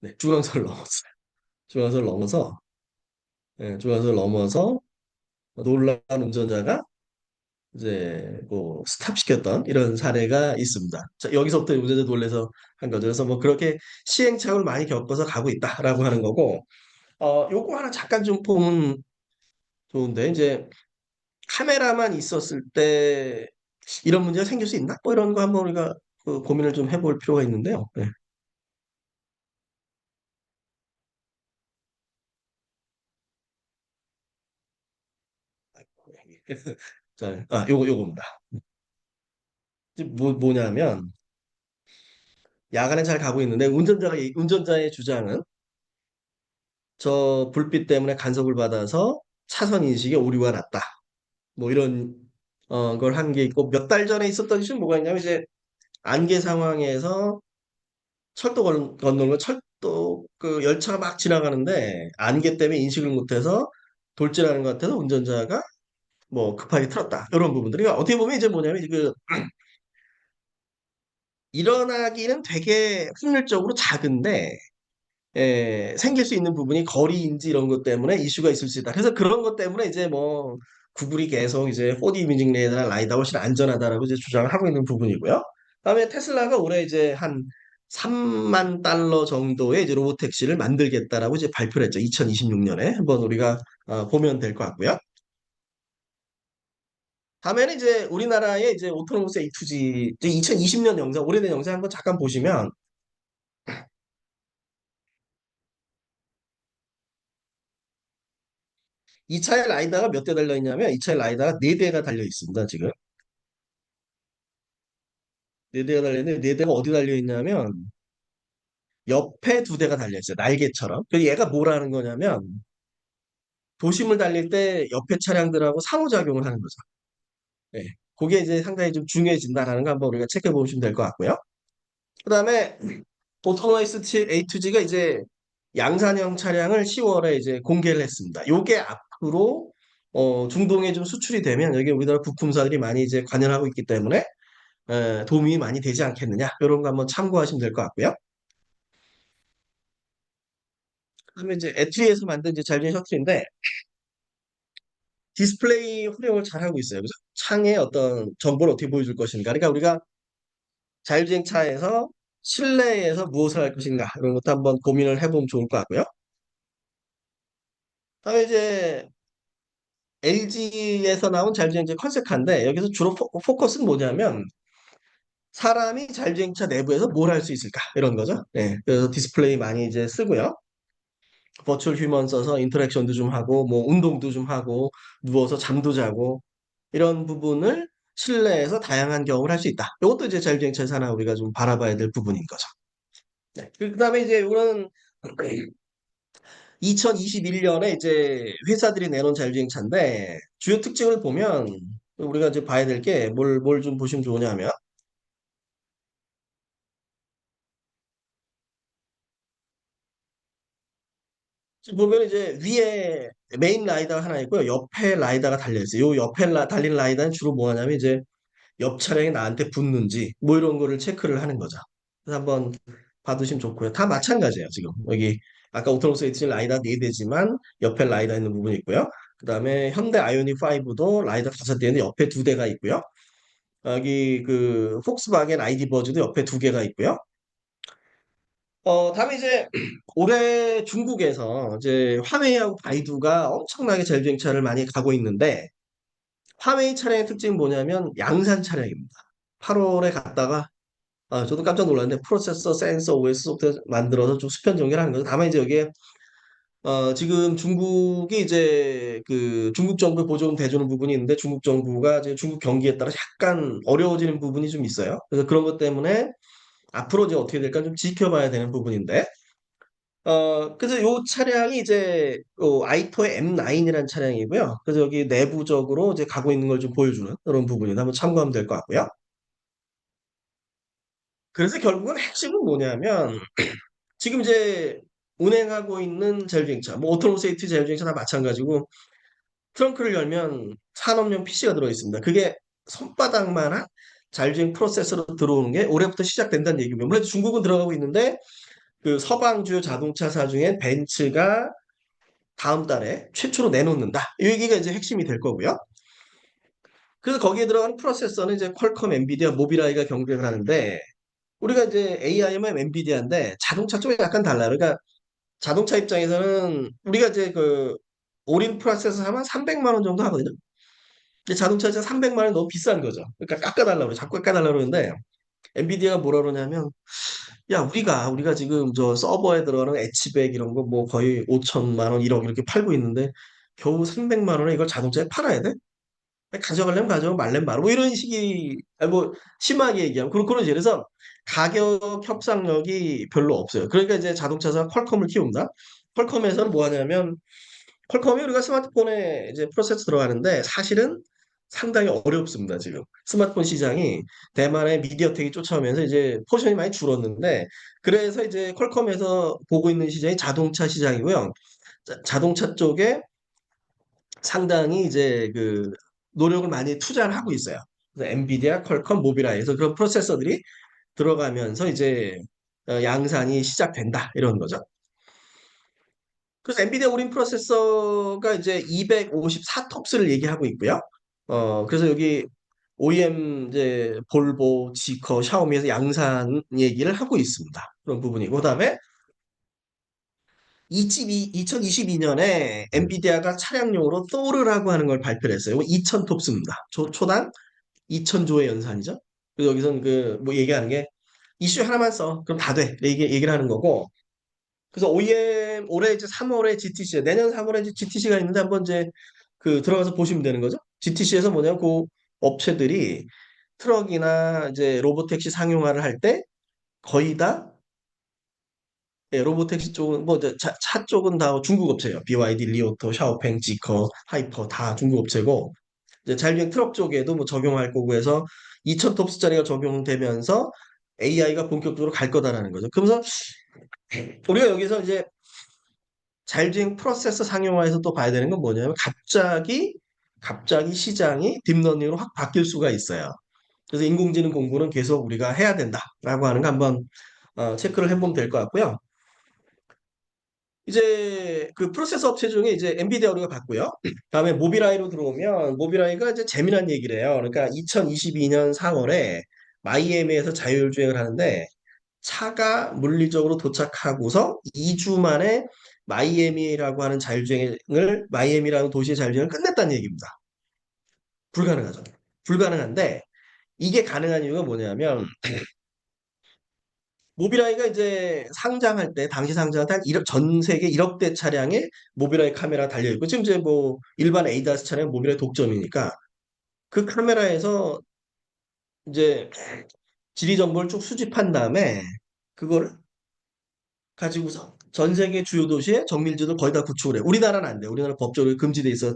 네, 중앙선을 넘었어요. 중앙선을 넘어서 중앙선을 넘어서 놀란 운전자가 이제 뭐 스탑시켰던 이런 사례가 있습니다. 자, 여기서부터 운전자 놀래서 한 거죠. 그래서 뭐 그렇게 시행착오를 많이 겪어서 가고 있다라고 하는 거고 요거 하나 잠깐 좀 보면 좋은데 이제 카메라만 있었을 때 이런 문제가 생길 수 있나? 뭐 이런 거 한번 우리가 그 고민을 좀 해볼 필요가 있는데요. 네. 자, 요겁니다. 뭐냐면 야간에 잘 가고 있는데 운전자의 주장은 저 불빛 때문에 간섭을 받아서 차선 인식에 오류가 났다. 뭐 이런 걸 한 게 있고 몇 달 전에 있었던 이슈는 뭐가 있냐면 이제 안개 상황에서 건너는 거 철도 그 열차가 막 지나가는데 안개 때문에 인식을 못해서 돌진하는 것 같아서 운전자가 뭐 급하게 틀었다. 이런 부분들이 그러니까 어떻게 보면 이제 뭐냐면 그 일어나기는 되게 확률적으로 작은데 생길 수 있는 부분이 거리인지 이런 것 때문에 이슈가 있을 수 있다. 그래서 그런 것 때문에 이제 뭐 구글이 계속 이제 4D 이미징 레이더나 라이다 훨씬 안전하다라고 이제 주장을 하고 있는 부분이고요. 그다음에 테슬라가 올해 이제 한 3만 달러 정도의 이제 로봇 택시를 만들겠다라고 이제 발표를 했죠. 2026년에 한번 우리가 보면 될 것 같고요. 다음에는 이제 우리나라의 이제 오토노머스 A2G 이제 2020년 영상 오래된 영상 한번 잠깐 보시면 이 차에 라이다가 몇 대 달려 있냐면 이 차에 라이다가 네 대가 달려 있습니다. 지금 네 대가 달려 있는데 네 대가 어디 달려 있냐면 옆에 두 대가 달려 있어요. 날개처럼. 그래서 얘가 뭘 하는 거냐면 도심을 달릴 때 옆에 차량들하고 상호작용을 하는 거죠. 네. 그게 이제 상당히 좀 중요해진다라는 거 한번 우리가 체크해 보시면 될 것 같고요. 그다음에 오토노이스 A2G가 이제 양산형 차량을 10월에 이제 공개를 했습니다. 요게 앞으로 중동에 좀 수출이 되면 여기 우리나라 부품사들이 많이 이제 관여하고 있기 때문에 도움이 많이 되지 않겠느냐 이런 거 한번 참고하시면 될 것 같고요. 그다음에 이제 에트리에서 만든 이제 자율주행 셔틀인데 디스플레이 활용을 잘 하고 있어요. 그래서 창에 어떤 정보를 어떻게 보여줄 것인가. 그러니까 우리가 자율주행 차에서 실내에서 무엇을 할 것인가 이런 것도 한번 고민을 해보면 좋을 것 같고요. 다음에 이제 LG에서 나온 자율주행차 컨셉카인데 여기서 주로 포커스는 뭐냐면 사람이 자율주행차 내부에서 뭘 할 수 있을까 이런 거죠. 네, 그래서 디스플레이 많이 이제 쓰고요. 버추얼 휴먼 써서 인터랙션도 좀 하고 뭐 운동도 좀 하고 누워서 잠도 자고 이런 부분을 실내에서 다양한 경험을 할 수 있다. 이것도 이제 자율주행차에서 하나 우리가 좀 바라봐야 될 부분인 거죠. 네. 그다음에 이제 이거는 2021년에 이제 회사들이 내놓은 자율주행차인데 주요 특징을 보면 우리가 이제 봐야 될 게 뭘 좀 보시면 좋으냐면 지금 보면 이제 위에 메인 라이다가 하나 있고요. 옆에 라이다가 달려 있어요. 요 옆에 달린 라이다는 주로 뭐 하냐면 이제 옆 차량이 나한테 붙는지 뭐 이런 거를 체크를 하는 거죠. 그래서 한번 봐두시면 좋고요. 다 마찬가지예요. 지금 여기 아까 오토로스 에이티즈 라이다 4대지만 옆에 라이다 있는 부분이 있고요. 그다음에 현대 아이오닉 5도 라이다 5대인데 옆에 2대가 있고요. 여기 그 폭스바겐 아이디 버즈도 옆에 2개가 있고요. 다음에 이제 올해 중국에서 이제 화웨이하고 바이두가 엄청나게 전쟁차를 많이 가고 있는데 화웨이 차량의 특징은 뭐냐면 양산 차량입니다. 8월에 갔다가 저도 깜짝 놀랐는데 프로세서, 센서, OS 소프트웨어 만들어서 좀 수평 연결하는 거죠. 다만 이제 여기에 지금 중국이 이제 그 중국 정부에 보조금 대주는 부분이 있는데 중국 정부가 이제 중국 경기에 따라 약간 어려워지는 부분이 좀 있어요. 그래서 그런 것 때문에 앞으로 이제 어떻게 될까 좀 지켜봐야 되는 부분인데 그래서 요 차량이 이제 아이토의 M9이라는 차량이고요. 그래서 여기 내부적으로 이제 가고 있는 걸 좀 보여주는 그런 부분인데 한번 참고하면 될 것 같고요. 그래서 결국은 핵심은 뭐냐면 지금 이제 운행하고 있는 자율주행차, 뭐 오토노모 세이프티 자율주행차 다 마찬가지고 트렁크를 열면 산업용 PC가 들어있습니다. 그게 손바닥만한 자율주행 프로세서로 들어오는 게 올해부터 시작된다는 얘기고요. 물론 중국은 들어가고 있는데 그 서방 주요 자동차사 중에 벤츠가 다음 달에 최초로 내놓는다. 이 얘기가 이제 핵심이 될 거고요. 그래서 거기에 들어가는 프로세서는 이제 퀄컴, 엔비디아, 모빌아이가 경쟁을 하는데 우리가 이제 AIM은 엔비디아인데 자동차 쪽이 약간 달라요. 그러니까 자동차 입장에서는 우리가 이제 그 올인 프로세서 하면 300만 원 정도 하거든요. 근데 자동차에서 300만 원 너무 비싼 거죠. 그러니까 깎아달라고 그래. 자꾸 깎아달라고 그러는데 엔비디아가 뭐라 그러냐면 야 우리가 지금 저 서버에 들어가는 H백 이런 거 뭐 거의 5천만 원, 1억 이렇게 팔고 있는데 겨우 300만 원에 이걸 자동차에 팔아야 돼? 가져가려면 가져가 말려면 말고 뭐 이런 식이 뭐 심하게 얘기하면 그런 지 그래서 가격 협상력이 별로 없어요. 그러니까 이제 자동차사 퀄컴을 키웁니다. 퀄컴에서는 뭐 하냐면 퀄컴이 우리가 스마트폰에 이제 프로세서 들어가는데 사실은 상당히 어렵습니다, 지금. 스마트폰 시장이 대만의 미디어텍이 쫓아오면서 이제 포션이 많이 줄었는데 그래서 이제 퀄컴에서 보고 있는 시장이 자동차 시장이고요. 자동차 쪽에 상당히 이제 그 노력을 많이 투자를 하고 있어요. 그래서 엔비디아, 퀄컴, 모빌아이에서 그런 프로세서들이 들어가면서 이제 양산이 시작된다 이런 거죠. 그래서 엔비디아 오린 프로세서가 이제 254 톱스를 얘기하고 있고요. 그래서 여기 OEM 이제 볼보, 지커, 샤오미에서 양산 얘기를 하고 있습니다. 그런 부분이고 그다음에 2022년에 엔비디아가 차량용으로 토르라고 하는 걸 발표를 했어요. 이거 2000 톱스입니다. 초당 2000조의 연산이죠. 그래서 여기서는 그 뭐 얘기하는 게 이슈 하나만 써. 그럼 다 돼. 얘기를 하는 거고. 그래서 OEM 올해 이제 3월에 GTC, 내년 3월에 이제 GTC가 있는데 한번 이제 그 들어가서 보시면 되는 거죠. GTC에서 뭐냐면 그 업체들이 트럭이나 이제 로보택시 상용화를 할 때 거의 다 예, 로보택시 쪽은 뭐 이제 차 쪽은 다 중국 업체예요. BYD, 리오토, 샤오팽, 지커, 하이퍼 다 중국 업체고 이제 자율주행 트럭 쪽에도 뭐 적용할 거고 해서 2000 톱스짜리가 적용되면서 AI가 본격적으로 갈 거다라는 거죠. 그러면서 우리가 여기서 이제 자율주행 프로세서 상용화에서 또 봐야 되는 건 뭐냐면 갑자기 시장이 딥러닝으로 확 바뀔 수가 있어요. 그래서 인공지능 공부는 계속 우리가 해야 된다라고 하는 거 한번 체크를 해보면 될 것 같고요. 이제 그 프로세서 업체 중에 이제 엔비디아 우리가 봤고요. 다음에 모빌아이로 들어오면 모빌아이가 이제 재미난 얘기를 해요. 그러니까 2022년 4월에 마이애미에서 자율주행을 하는데 차가 물리적으로 도착하고서 2주 만에 마이애미라고 하는 자율주행을 마이애미라는 도시의 자율주행을 끝냈다는 얘기입니다. 불가능하죠. 불가능한데 이게 가능한 이유가 뭐냐면 모빌아이가 이제 상장할 때 당시 상장할 때 전 세계 1억 대 차량에 모빌아이 카메라 달려 있고 지금 이제 뭐 일반 에이다스 차량 모빌아이 독점이니까 그 카메라에서 이제 지리 정보를 쭉 수집한 다음에 그걸 가지고서 전 세계 주요 도시의 정밀지도 거의 다 구축을 해요. 우리나라는 안 돼요. 우리나라 법적으로 금지돼 있어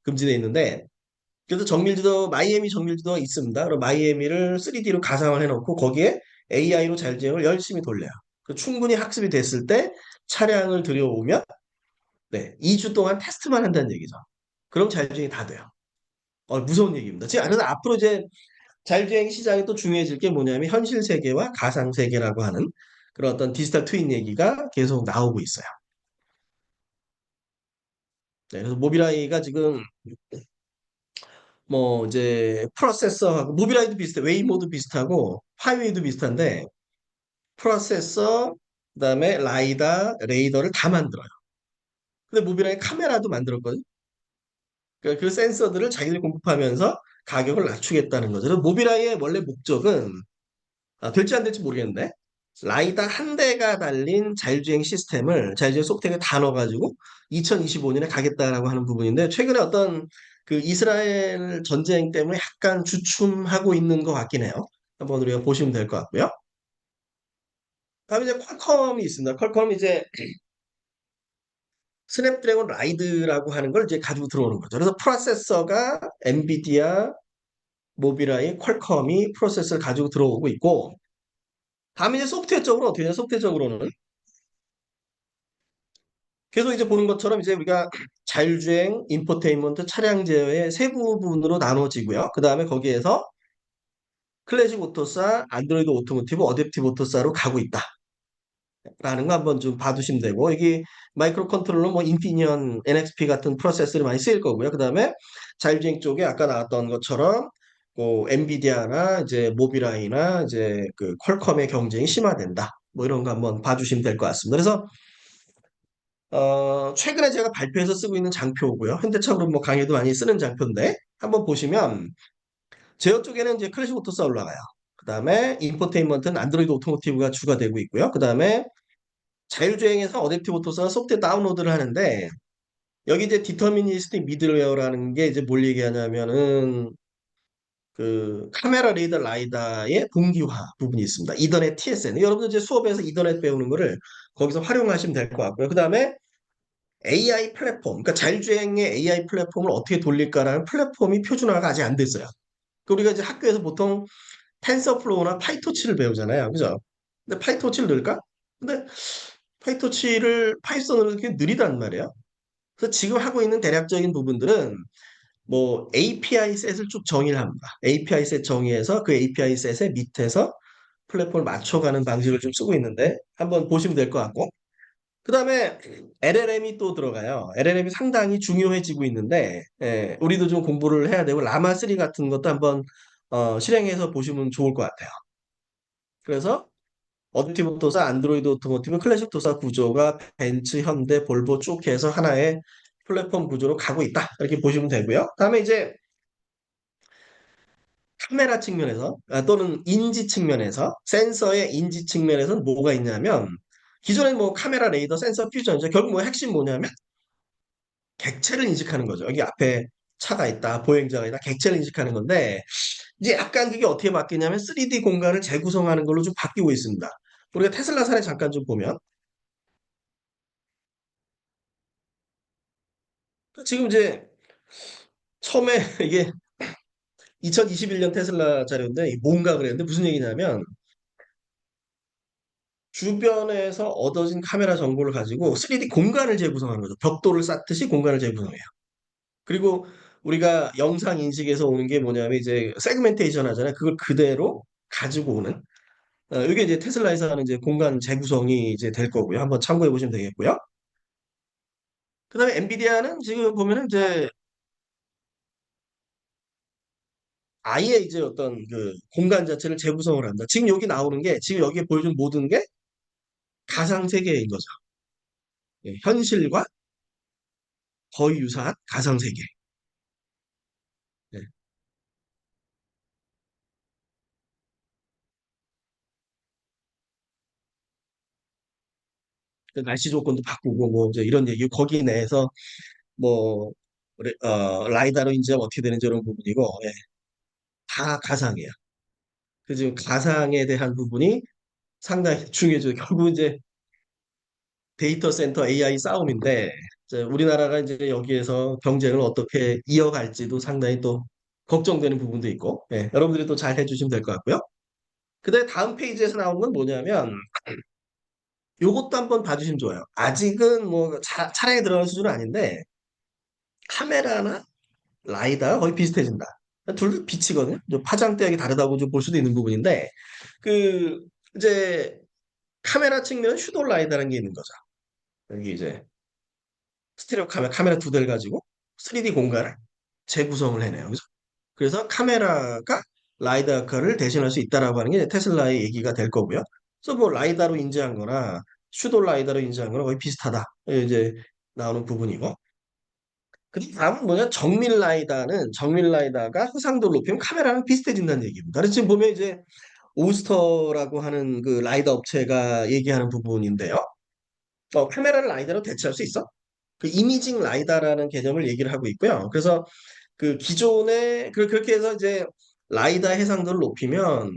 금지돼 있는데 그래서 정밀지도 마이애미 정밀지도가 있습니다. 그럼 마이애미를 3D로 가상을 해놓고 거기에 AI로 자율주행을 열심히 돌려요. 충분히 학습이 됐을 때 차량을 들여오면 네, 2주 동안 테스트만 한다는 얘기죠. 그럼 자율주행이 다 돼요. 무서운 얘기입니다. 그래서 앞으로 이제 자율주행 시장이 또 중요해질 게 뭐냐면 현실 세계와 가상 세계라고 하는 그런 어떤 디지털 트윈 얘기가 계속 나오고 있어요. 네, 그래서 모빌아이가 지금 뭐 이제 프로세서하고 모빌아이도 비슷해. 웨이모도 비슷하고 화웨이도 비슷한데 프로세서 그다음에 라이다, 레이더를 다 만들어요. 근데 모빌아이 카메라도 만들었거든. 그러니까 그 센서들을 자기들이 공급하면서 가격을 낮추겠다는 거죠. 그래서 모빌아이의 원래 목적은 될지 안 될지 모르겠는데 라이다 한 대가 달린 자율주행 시스템을 자율주행 소프트웨어에 다 넣어가지고 2025년에 가겠다라고 하는 부분인데 최근에 어떤 그 이스라엘 전쟁 때문에 약간 주춤하고 있는 것 같긴 해요. 한번 우리가 보시면 될 것 같고요. 다음에 이제 퀄컴이 있습니다. 퀄컴이 이제 스냅드래곤 라이드라고 하는 걸 이제 가지고 들어오는 거죠. 그래서 프로세서가 엔비디아, 모빌아이, 퀄컴이 프로세서를 가지고 들어오고 있고 다음에 이제 소프트웨어 쪽으로 어떻게 해요? 소프트웨어 쪽으로는 계속 이제 보는 것처럼 이제 우리가 자율주행, 인포테인먼트, 차량 제어의 세 부분으로 나눠지고요. 그 다음에 거기에서 클래식 오토사, 안드로이드 오토모티브, 어댑티브 오토사로 가고 있다라는 거 한번 좀 봐두시면 되고 이게 마이크로 컨트롤러 뭐 인피니언, NXP 같은 프로세서를 많이 쓰일 거고요. 그 다음에 자율주행 쪽에 아까 나왔던 것처럼 뭐 엔비디아나 이제 모빌아이나 이제 그 퀄컴의 경쟁이 심화된다. 뭐 이런 거 한번 봐주시면 될 것 같습니다. 그래서 최근에 제가 발표해서 쓰고 있는 장표고요. 현대차로 뭐 강의도 많이 쓰는 장표인데 한번 보시면 제어 쪽에는 이제 클래식 오토사 올라가요. 그 다음에 인포테인먼트는 안드로이드 오토모티브가 주가 되고 있고요. 그 다음에 자율주행에서 어댑티브 오토사 소프트웨어 다운로드를 하는데 여기 이제 디터미니스틱 미들웨어라는 게 이제 뭘 얘기하냐면은 그 카메라 레이더 라이다의 분기화 부분이 있습니다. 이더넷 TSN. 여러분들 이제 수업에서 이더넷 배우는 거를 거기서 활용하시면 될 것 같고요. 그 다음에 AI 플랫폼, 그러니까 자율주행의 AI 플랫폼을 어떻게 돌릴까라는 플랫폼이 표준화가 아직 안 됐어요. 그 우리가 이제 학교에서 보통 텐서플로우나 파이토치를 배우잖아요. 그죠? 근데 파이토치를 넣을까? 근데 파이토치를 파이썬으로 이렇게 느리단 말이에요. 그래서 지금 하고 있는 대략적인 부분들은 뭐 API 셋을 쭉 정의를 합니다. API 셋 정의해서 그 API 셋의 밑에서 플랫폼을 맞춰가는 방식을 좀 쓰고 있는데 한번 보시면 될 것 같고 그 다음에 LLM이 또 들어가요. LLM이 상당히 중요해지고 있는데, 우리도 좀 공부를 해야 되고, 라마3 같은 것도 한번, 실행해서 보시면 좋을 것 같아요. 그래서, 어댑티브 도사, 안드로이드 오토모티브, 클래식 도사 구조가 벤츠, 현대, 볼보 쭉 해서 하나의 플랫폼 구조로 가고 있다. 이렇게 보시면 되고요. 다음에 이제 카메라 측면에서, 또는 인지 측면에서, 센서의 인지 측면에서는 뭐가 있냐면, 기존에 뭐 카메라, 레이더, 센서, 퓨전이죠. 결국 뭐 핵심 뭐냐면, 객체를 인식하는 거죠. 여기 앞에 차가 있다, 보행자가 있다, 객체를 인식하는 건데, 이제 약간 그게 어떻게 바뀌냐면 3D 공간을 재구성하는 걸로 좀 바뀌고 있습니다. 우리가 테슬라 사례 잠깐 좀 보면, 지금 이제 처음에 이게 2021년 테슬라 자료인데, 뭔가 그랬는데 무슨 얘기냐면, 주변에서 얻어진 카메라 정보를 가지고 3D 공간을 재구성하는 거죠. 벽돌을 쌓듯이 공간을 재구성해요. 그리고 우리가 영상 인식에서 오는 게 뭐냐면 이제 세그멘테이션 하잖아요. 그걸 그대로 가지고 오는 이게 이제 테슬라에서 하는 이제 공간 재구성이 이제 될 거고요. 한번 참고해 보시면 되겠고요. 그다음에 엔비디아는 지금 보면은 이제 아예 이제 어떤 그 공간 자체를 재구성을 한다. 지금 여기 나오는 게 지금 여기에 보여준 모든 게 가상 세계인 거죠. 현실과 거의 유사한 가상세계. 예. 그 날씨 조건도 바꾸고 뭐 이제 이런 얘기 거기 내에서 뭐 라이다로 인지하면 어떻게 되는지 이런 부분이고 예. 다 가상이에요. 그래서 가상에 대한 부분이 상당히 중요해져요. 결국 이제 데이터 센터 AI 싸움인데 이제 우리나라가 이제 여기에서 경쟁을 어떻게 이어갈지도 상당히 또 걱정되는 부분도 있고 예. 여러분들이 또 잘 해주시면 될 것 같고요. 그다음에 다음 페이지에서 나오는 건 뭐냐면 요것도 한번 봐주시면 좋아요. 아직은 뭐 차량에 들어갈 수준은 아닌데 카메라나 라이다가 거의 비슷해진다. 둘 빛이거든요. 좀 파장대역이 다르다고 좀 볼 수도 있는 부분인데 그 이제 카메라 측면은 슈도 라이다라는 게 있는 거죠. 여기 이제 스테레오 카메라 두 대를 가지고 3D 공간을 재구성을 해내요. 그죠? 그래서 카메라가 라이다 역할을 대신할 수 있다라고 하는 게 테슬라의 얘기가 될 거고요. 그래서 뭐 라이다로 인지한 거나 슈도 라이다로 인지한 거나 거의 비슷하다. 이제 나오는 부분이고. 그 다음은 뭐냐? 정밀 라이다는 정밀 라이다가 해상도를 높이면 카메라랑 비슷해진다는 얘기입니다. 그래서 지금 보면 이제 오스터라고 하는 그 라이다 업체가 얘기하는 부분인데요. 카메라를 라이다로 대체할 수 있어? 그 이미징 라이다라는 개념을 얘기를 하고 있고요. 그래서 그 기존에 그렇게 해서 이제 라이다 해상도를 높이면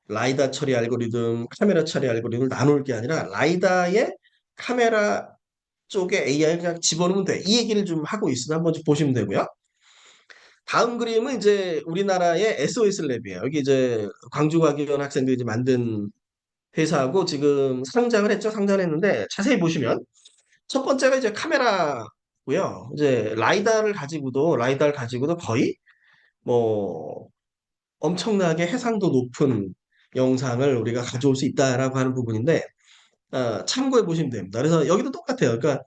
라이다 처리 알고리즘, 카메라 처리 알고리즘을 나눌 게 아니라 라이다의 카메라 쪽에 AI를 그냥 집어넣으면 돼. 이 얘기를 좀 하고 있으니 한번 좀 보시면 되고요. 다음 그림은 이제 우리나라의 SOS 랩이에요. 여기 이제 광주과기원 학생들이 이제 만든 회사하고 지금 상장을 했죠. 상장을 했는데 자세히 보시면 첫 번째가 이제 카메라고요. 이제 라이다를 가지고도 거의 뭐 엄청나게 해상도 높은 영상을 우리가 가져올 수 있다라고 하는 부분인데 참고해 보시면 됩니다. 그래서 여기도 똑같아요. 그러니까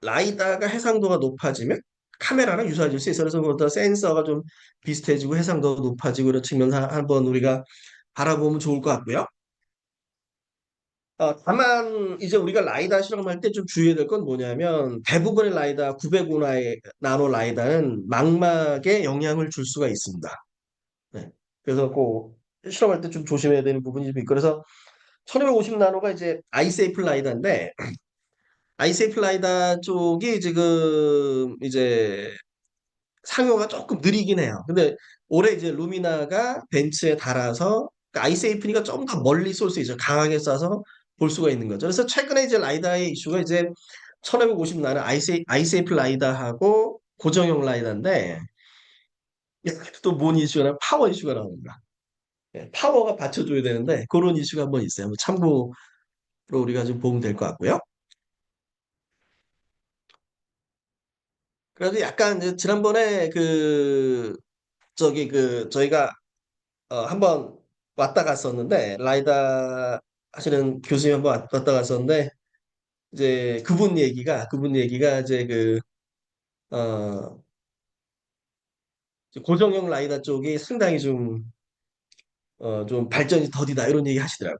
라이다가 해상도가 높아지면 카메라랑 유사해질 수 있어요. 그래서 뭐 센서가 좀 비슷해지고 해상도가 높아지고 이런 측면에서 한번 우리가 바라보면 좋을 것 같고요. 다만 이제 우리가 라이다 실험할 때 좀 주의해야 될 건 뭐냐면 대부분의 라이다 905 나노 라이다는 망막에 영향을 줄 수가 있습니다. 네. 그래서 꼭 실험할 때 좀 조심해야 되는 부분이 좀 있고 그래서 1250 나노가 이제 아이세이프 라이다인데 아이세이프 라이다 쪽이 지금 이제 상용화가 조금 느리긴 해요. 근데 올해 이제 루미나가 벤츠에 달아서 아이세이프니까 좀 더 멀리 쏠 수 있죠. 강하게 쏴서 볼 수가 있는 거죠. 그래서 최근에 이제 라이다의 이슈가 이제 1550 나는 아이세이프 라이다하고 고정형 라이다인데 또 뭔 이슈가 파워 이슈가 나옵니다. 파워가 받쳐줘야 되는데 그런 이슈가 한번 있어요. 한번 참고로 우리가 좀 보면 될 것 같고요. 그래도 약간 이제 지난번에 저희가 한번 왔다 갔었는데 라이다 하시는 교수님 한번 왔다 갔었는데 이제 그분 얘기가 이제 어, 고정형 라이다 쪽이 상당히 좀 발전이 더디다 이런 얘기 하시더라고요.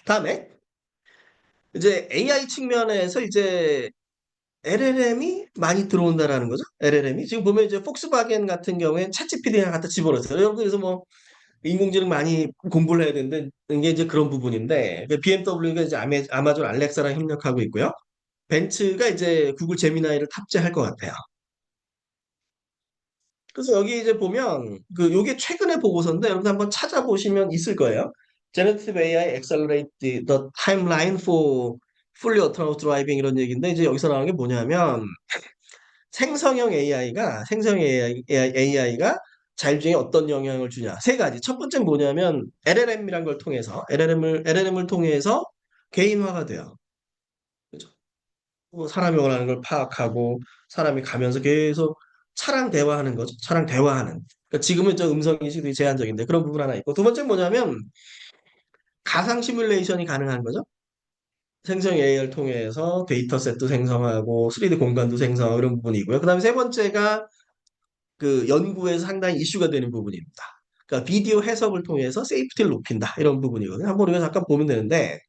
다음에 이제 AI 측면에서 이제 LLM이 많이 들어온다라는 거죠. LLM이 지금 보면 이제 폭스바겐 같은 경우엔 챗GPT 그냥 갖다 집어넣었어요. 여러분 그래서 뭐 인공지능 많이 공부를 해야 되는데 이게 이제 그런 부분인데 BMW가 이제 아마존 알렉사랑 협력하고 있고요. 벤츠가 이제 구글 제미나이를 탑재할 것 같아요. 그래서 여기 이제 보면 요게 최근에 보고서인데 여러분 한번 찾아보시면 있을 거예요. Generative AI accelerate the timeline for fully autonomous driving 이런 얘기인데 이제 여기서 나오는 게 뭐냐면 생성형 AI가 자율주행에 어떤 영향을 주냐. 세 가지. 첫 번째는 뭐냐면 LLM이란 걸 통해서 LLM을 통해서 개인화가 돼요. 그죠? 뭐 사람이 원하는 걸 파악하고 사람이 가면서 계속 차랑 대화하는 거죠. 차랑 대화하는. 그러니까 지금은 저 음성 인식이 제한적인데 그런 부분 하나 있고 두 번째는 뭐냐면 가상 시뮬레이션이 가능한 거죠. 생성 AI를 통해서 데이터셋도 생성하고 3D 공간도 생성하고 이런 부분이고요. 그다음에 세 번째가 연구에서 상당히 이슈가 되는 부분입니다. 그러니까 비디오 해석을 통해서 세이프티를 높인다 이런 부분이거든요. 한번 우리가 잠깐 보면 되는데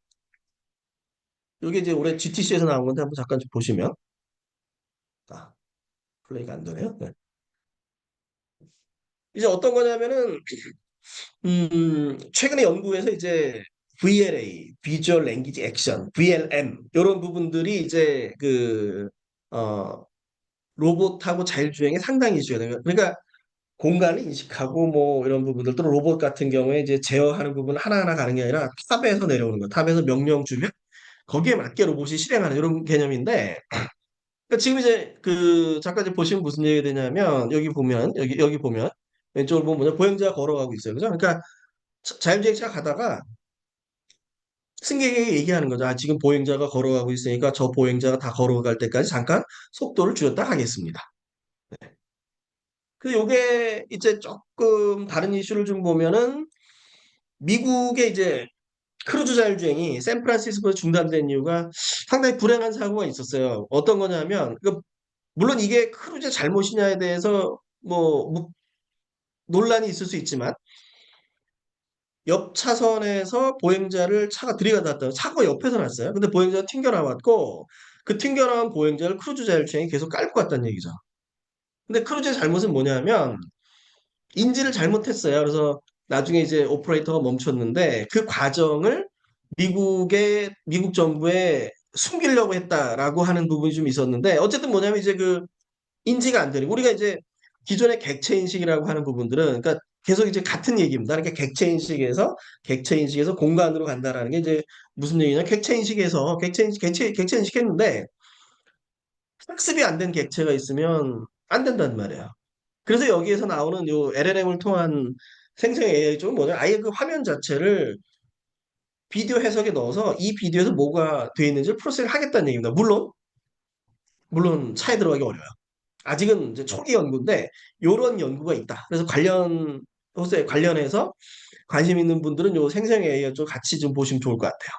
이게 이제 올해 GTC에서 나온 건데 한번 잠깐 좀 보시면 아, 플레이가 안 되네요. 네. 이제 어떤 거냐면은 최근에 연구에서 이제 VLA, Visual Language Action, VLM 이런 부분들이 이제 로봇하고 자율주행에 상당히 이슈가 돼요. 그러니까 공간을 인식하고 뭐 이런 부분들 또 로봇 같은 경우에 이제 제어하는 부분 하나하나 가는 게 아니라 탑에서 내려오는 거, 탑에서 명령 주면 거기에 맞게 로봇이 실행하는 이런 개념인데 그러니까 지금 이제 그 잠깐 이제 보시면 무슨 얘기가 되냐면 여기 보면 왼쪽을 보면 뭐냐 보행자가 걸어가고 있어요. 그죠? 그러니까 자율주행차 가다가 승객에게 얘기하는 거죠. 아, 지금 보행자가 걸어가고 있으니까 저 보행자가 다 걸어갈 때까지 잠깐 속도를 줄였다 하겠습니다. 그 요게 이제 조금 다른 이슈를 좀 보면은 미국의 이제 크루즈 자율주행이 샌프란시스코에 중단된 이유가 상당히 불행한 사고가 있었어요. 어떤 거냐면 물론 이게 크루즈의 잘못이냐에 대해서 논란이 있을 수 있지만 옆 차선에서 보행자를 차가 들이받았다. 차가 옆에서 났어요. 근데 보행자가 튕겨 나왔고 그 튕겨 나온 보행자를 크루즈 자율주행이 계속 깔고 갔다는 얘기죠. 근데 크루즈의 잘못은 뭐냐면 인지를 잘못했어요. 그래서 나중에 이제 오퍼레이터가 멈췄는데 그 과정을 미국 정부에 숨기려고 했다라고 하는 부분이 좀 있었는데 어쨌든 뭐냐면 이제 그 인지가 안 되는 우리가 이제 기존의 객체 인식이라고 하는 부분들은 그러니까 계속 이제 같은 얘기입니다. 그러니까 객체 인식에서 공간으로 간다라는 게 이제 무슨 얘기냐? 객체 인식했는데 학습이 안 된 객체가 있으면 안 된단 말이에요. 그래서 여기에서 나오는 요 LLM을 통한 생成AI 쪽은 뭐냐? 아예 그 화면 자체를 비디오 해석에 넣어서 이 비디오에서 뭐가 되어 있는지를 프로세스를 하겠다는 얘기입니다. 물론 차에 들어가기 어려워요. 아직은 이제 초기 연구인데 이런 연구가 있다. 그래서 관련해서 관심 있는 분들은 요 생成AI 쪽 같이 좀 보시면 좋을 것 같아요.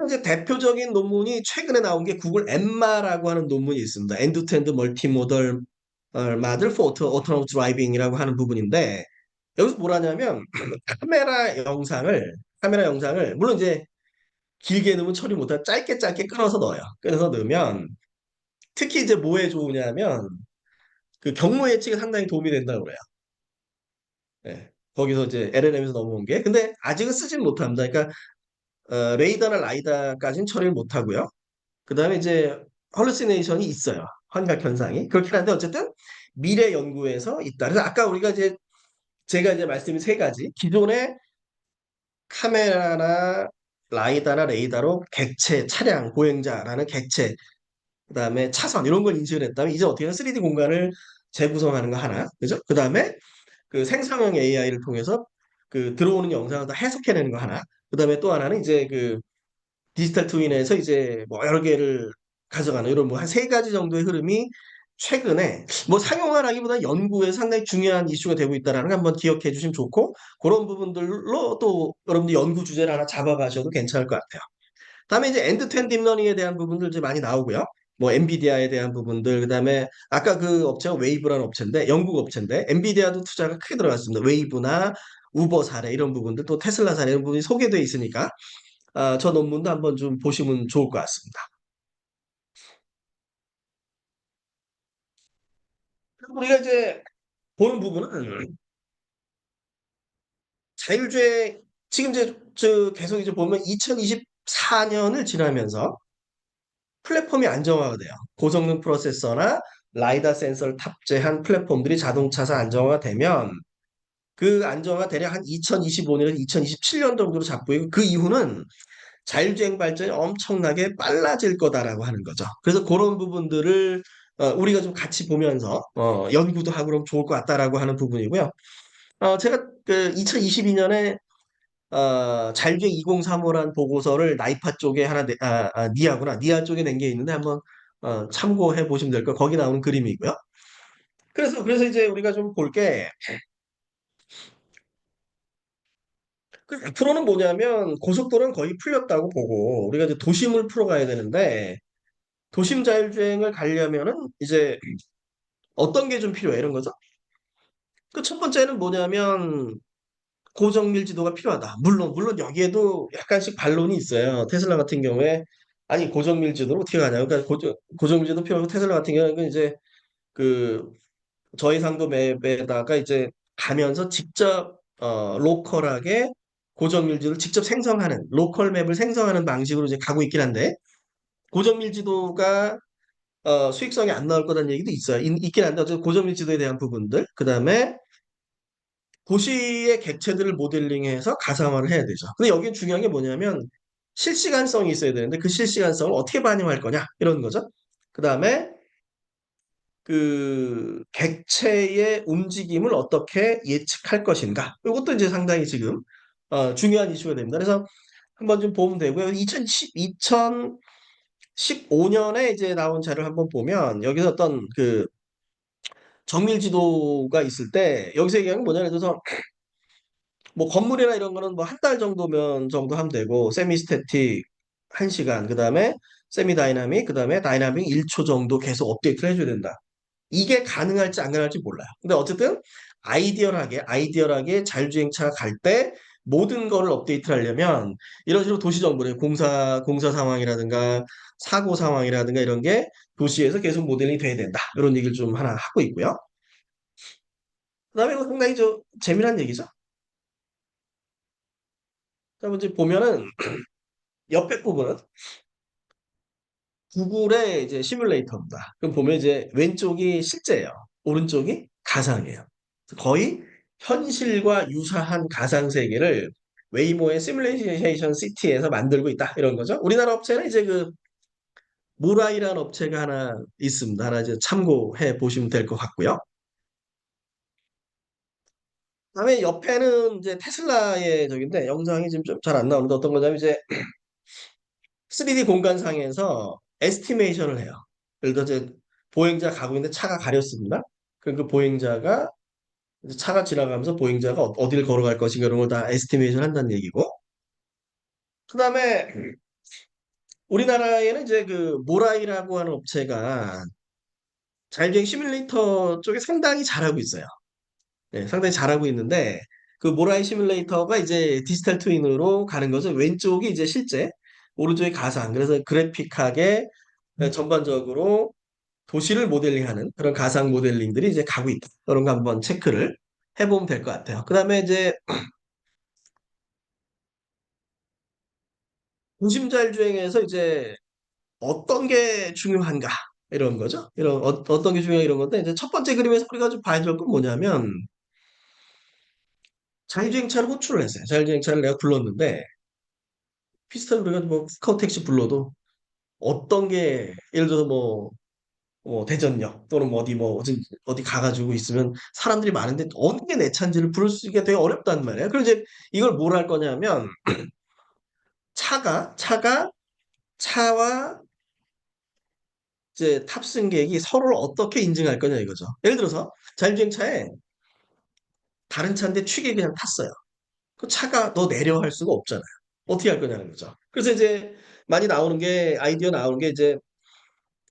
이제 대표적인 논문이 최근에 나온 게 구글 엠마라고 하는 논문이 있습니다. 엔드-투-엔드 멀티모덜 마들 포 오토노머스 드라이빙이라고 하는 부분인데 여기서 뭐라냐면 카메라 영상을 물론 이제 길게 넣으면 처리 못하고 짧게 짧게 끊어서 넣어요. 끊어서 넣으면 특히 이제 뭐에 좋으냐면 그 경로 예측에 상당히 도움이 된다고 그래요. 예. 거기서 이제 LLM에서 넘어온 게 근데 아직은 쓰진 못합니다. 그러니까 레이더나 라이다까지는 처리를 못하고요. 그다음에 이제 헐루시네이션이 있어요. 환각 현상이. 그렇긴 한데 어쨌든 미래 연구에서 있다. 그래서 아까 우리가 이제 제가 이제 말씀드린 세 가지 기존의 카메라나 라이다나 레이더로 객체, 차량, 보행자라는 객체, 그다음에 차선 이런 걸 인식을 했다면 이제 어떻게 하면 3D 공간을 재구성하는 거 하나, 그죠? 그다음에 그 생성형 AI를 통해서 그 들어오는 영상을 다 해석해내는 거 하나, 그다음에 또 하나는 이제 그 디지털 트윈에서 이제 뭐 여러 개를 가져가는 이런 뭐 한 세 가지 정도의 흐름이 최근에 뭐 상용화라기보다 연구에 상당히 중요한 이슈가 되고 있다는 걸 한번 기억해 주시면 좋고 그런 부분들로 또 여러분들 연구 주제를 하나 잡아가셔도 괜찮을 것 같아요. 다음에 이제 엔드-투-엔드 딥러닝에 대한 부분들 이제 많이 나오고요. 뭐 엔비디아에 대한 부분들 그다음에 아까 그 업체가 웨이브라는 업체인데 영국 업체인데 엔비디아도 투자가 크게 들어갔습니다. 웨이브나 우버 사례 이런 부분들 또 테슬라 사례 이런 부분이 소개되어 있으니까 저 논문도 한번 좀 보시면 좋을 것 같습니다. 그리고 우리가 이제 보는 부분은 자율주행 지금 이제 계속 이제 보면 2024년을 지나면서 플랫폼이 안정화가 돼요. 고성능 프로세서나 라이다 센서를 탑재한 플랫폼들이 자동차사 안정화가 되면 그 안정화 대략 한 2025년에서 2027년 정도로 잡고 있고 그 이후는 자율주행 발전이 엄청나게 빨라질 거다라고 하는 거죠. 그래서 그런 부분들을 우리가 좀 같이 보면서 연구도 하고 그러면 좋을 것 같다라고 하는 부분이고요. 제가 그 2022년에 자율주행 2035란 보고서를 나이파 쪽에 니아구나. 니아 쪽에 낸 게 있는데 한번 참고해 보시면 될 거예요. 거기 나오는 그림이고요. 그래서 이제 우리가 좀 볼 게 그 앞으로는 뭐냐면 고속도로는 거의 풀렸다고 보고 우리가 이제 도심을 풀어가야 되는데 도심 자율주행을 가려면은 이제 어떤 게 좀 필요해 이런 거죠. 그 첫 번째는 뭐냐면 고정밀지도가 필요하다. 물론 여기에도 약간씩 반론이 있어요. 테슬라 같은 경우에 아니 고정밀지도를 어떻게 가냐. 그러니까 고정밀지도 필요하고 테슬라 같은 경우는 이제 그 저해상도 맵에다가 이제 가면서 직접 로컬하게 고정밀지도를 직접 생성하는 로컬 맵을 생성하는 방식으로 이제 가고 있긴 한데 고정밀지도가 수익성이 안 나올 거라는 얘기도 있어요. 있긴 한데 어쨌든 고정밀지도에 대한 부분들 그다음에 도시의 객체들을 모델링해서 가상화를 해야 되죠. 근데 여기 중요한 게 뭐냐면 실시간성이 있어야 되는데 그 실시간성을 어떻게 반영할 거냐 이런 거죠. 그다음에 그 객체의 움직임을 어떻게 예측할 것인가. 이것도 이제 상당히 지금 중요한 이슈가 됩니다. 그래서 한번 좀 보면 되고요. 2015년에 이제 나온 자료를 한번 보면 여기서 어떤 그 정밀 지도가 있을 때 여기서 얘기하는 건 뭐냐 그래서 뭐 건물이나 이런 거는 뭐 한 달 정도면 정도 하면 되고 세미 스태틱 1시간 그다음에 세미 다이나믹 그다음에 다이나믹 1초 정도 계속 업데이트를 해줘야 된다. 이게 가능할지 안 가능할지 몰라요. 근데 어쨌든 아이디얼하게 자율주행차가 갈 때 모든 거를 업데이트를 하려면 이런 식으로 도시 정보를 공사 상황이라든가 사고 상황이라든가 이런 게 도시에서 계속 모델링이 돼야 된다. 이런 얘기를 좀 하나 하고 있고요. 그다음에 이거 상당히 좀 재미난 얘기죠. 자, 이제 보면은 옆에 부분은 구글의 이제 시뮬레이터입니다. 그럼 보면 이제 왼쪽이 실제예요. 오른쪽이 가상이에요. 거의 현실과 유사한 가상 세계를 웨이모의 시뮬레이션 시티에서 만들고 있다. 이런 거죠. 우리나라 업체는 이제 그 모라이라는 업체가 하나 있습니다. 하나 이제 참고해 보시면 될 것 같고요. 그다음에 옆에는 이제 테슬라의 저긴데 영상이 지금 좀 잘 안 나오는데 어떤 거냐면 이제 3D 공간상에서 에스티메이션을 해요. 예를 들어 이제 보행자 가고 있는데 차가 가렸습니다. 그럼 그 보행자가 이제 차가 지나가면서 보행자가 어디를 걸어갈 것인가 이런 걸 다 에스티메이션 한다는 얘기고. 그다음에 우리나라에는 이제 그 모라이라고 하는 업체가 자율주행 시뮬레이터 쪽에 상당히 잘하고 있어요. 네, 상당히 잘하고 있는데 그 모라이 시뮬레이터가 이제 디지털 트윈으로 가는 거죠. 왼쪽이 이제 실제, 오른쪽이 가상. 그래서 그래픽하게 전반적으로 도시를 모델링하는 그런 가상 모델링들이 이제 가고 있다. 그런 거 한번 체크를 해보면 될 것 같아요. 그다음에 이제 중심자율주행에서 이제 어떤 게 중요한가 이런 거죠. 이런 어떤 게 중요한 이런 건데 이제 첫 번째 그림에서 우리가 좀 봐야 될 건 뭐냐면 자율주행차를 호출을 했어요. 자율주행차를 내가 불렀는데 비슷하게 우리가 뭐 스카우트 택시 불러도 어떤 게 예를 들어서 대전역 또는 뭐 어디 가가지고 있으면 사람들이 많은데 어느 게 내 차인지를 부를 수가 되게 어렵단 말이에요. 그럼 이제 이걸 뭘 할 거냐면 차가 차와 이제 탑승객이 서로를 어떻게 인증할 거냐 이거죠. 예를 들어서 자율주행차에 다른 차인데 취객이 그냥 탔어요. 그 차가 너 내려 할 수가 없잖아요. 어떻게 할 거냐는 거죠. 그래서 이제 많이 나오는 게 아이디어 나오는 게 이제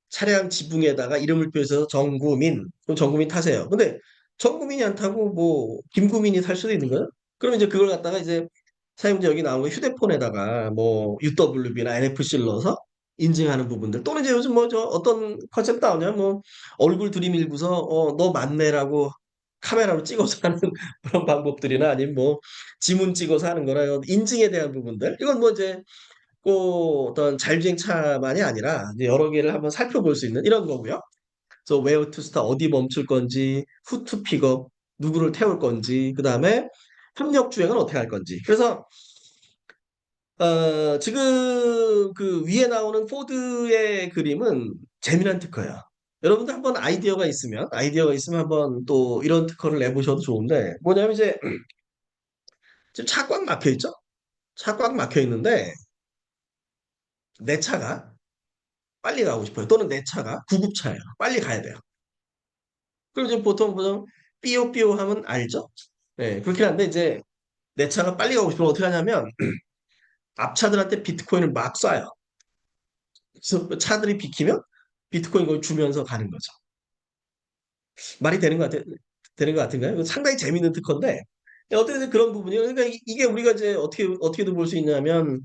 차량 지붕에다가 이름을 표해서 정구민, 그럼 정구민 타세요. 근데 정구민이 안 타고 뭐 김구민이 탈 수도 있는 거예요. 그럼 이제 그걸 갖다가 이제 사용자 여기 나온 거 휴대폰에다가 뭐 UWB나 NFC를 넣어서 인증하는 부분들 또는 이제 요즘 뭐 저 어떤 컨셉 나오냐 뭐 얼굴 들이밀고서 너 맞네라고 카메라로 찍어서 하는 그런 방법들이나 아니면 뭐 지문 찍어서 하는 거나 인증에 대한 부분들 이건 뭐 이제 꼭 어떤 자율주행차만이 아니라 이제 여러 개를 한번 살펴볼 수 있는 이런 거고요. 그래서 where to start 어디 멈출 건지, who to pick up 누구를 태울 건지, 그 다음에 협력 주행은 어떻게 할 건지. 그래서 지금 그 위에 나오는 포드의 그림은 재미난 특허야. 여러분들 한번 아이디어가 있으면 한번 또 이런 특허를 내보셔도 좋은데 뭐냐면 이제 지금 차 꽉 막혀 있죠? 차 꽉 막혀 있는데 내 차가 빨리 가고 싶어요. 또는 내 차가 구급차예요. 빨리 가야 돼요. 그럼 이제 보통 삐요삐요 하면 알죠? 네, 그렇긴 한데 이제 내 차가 빨리 가고 싶으면 어떻게 하냐면 앞차들한테 비트코인을 막 쏴요. 그래서 그 차들이 비키면 비트코인 걸 주면서 가는 거죠. 말이 되는 것 같은가요? 이거 상당히 재밌는 특허인데 어떻게든 그런 부분이에요. 그러니까 이게 우리가 이제 어떻게도 볼 수 있냐면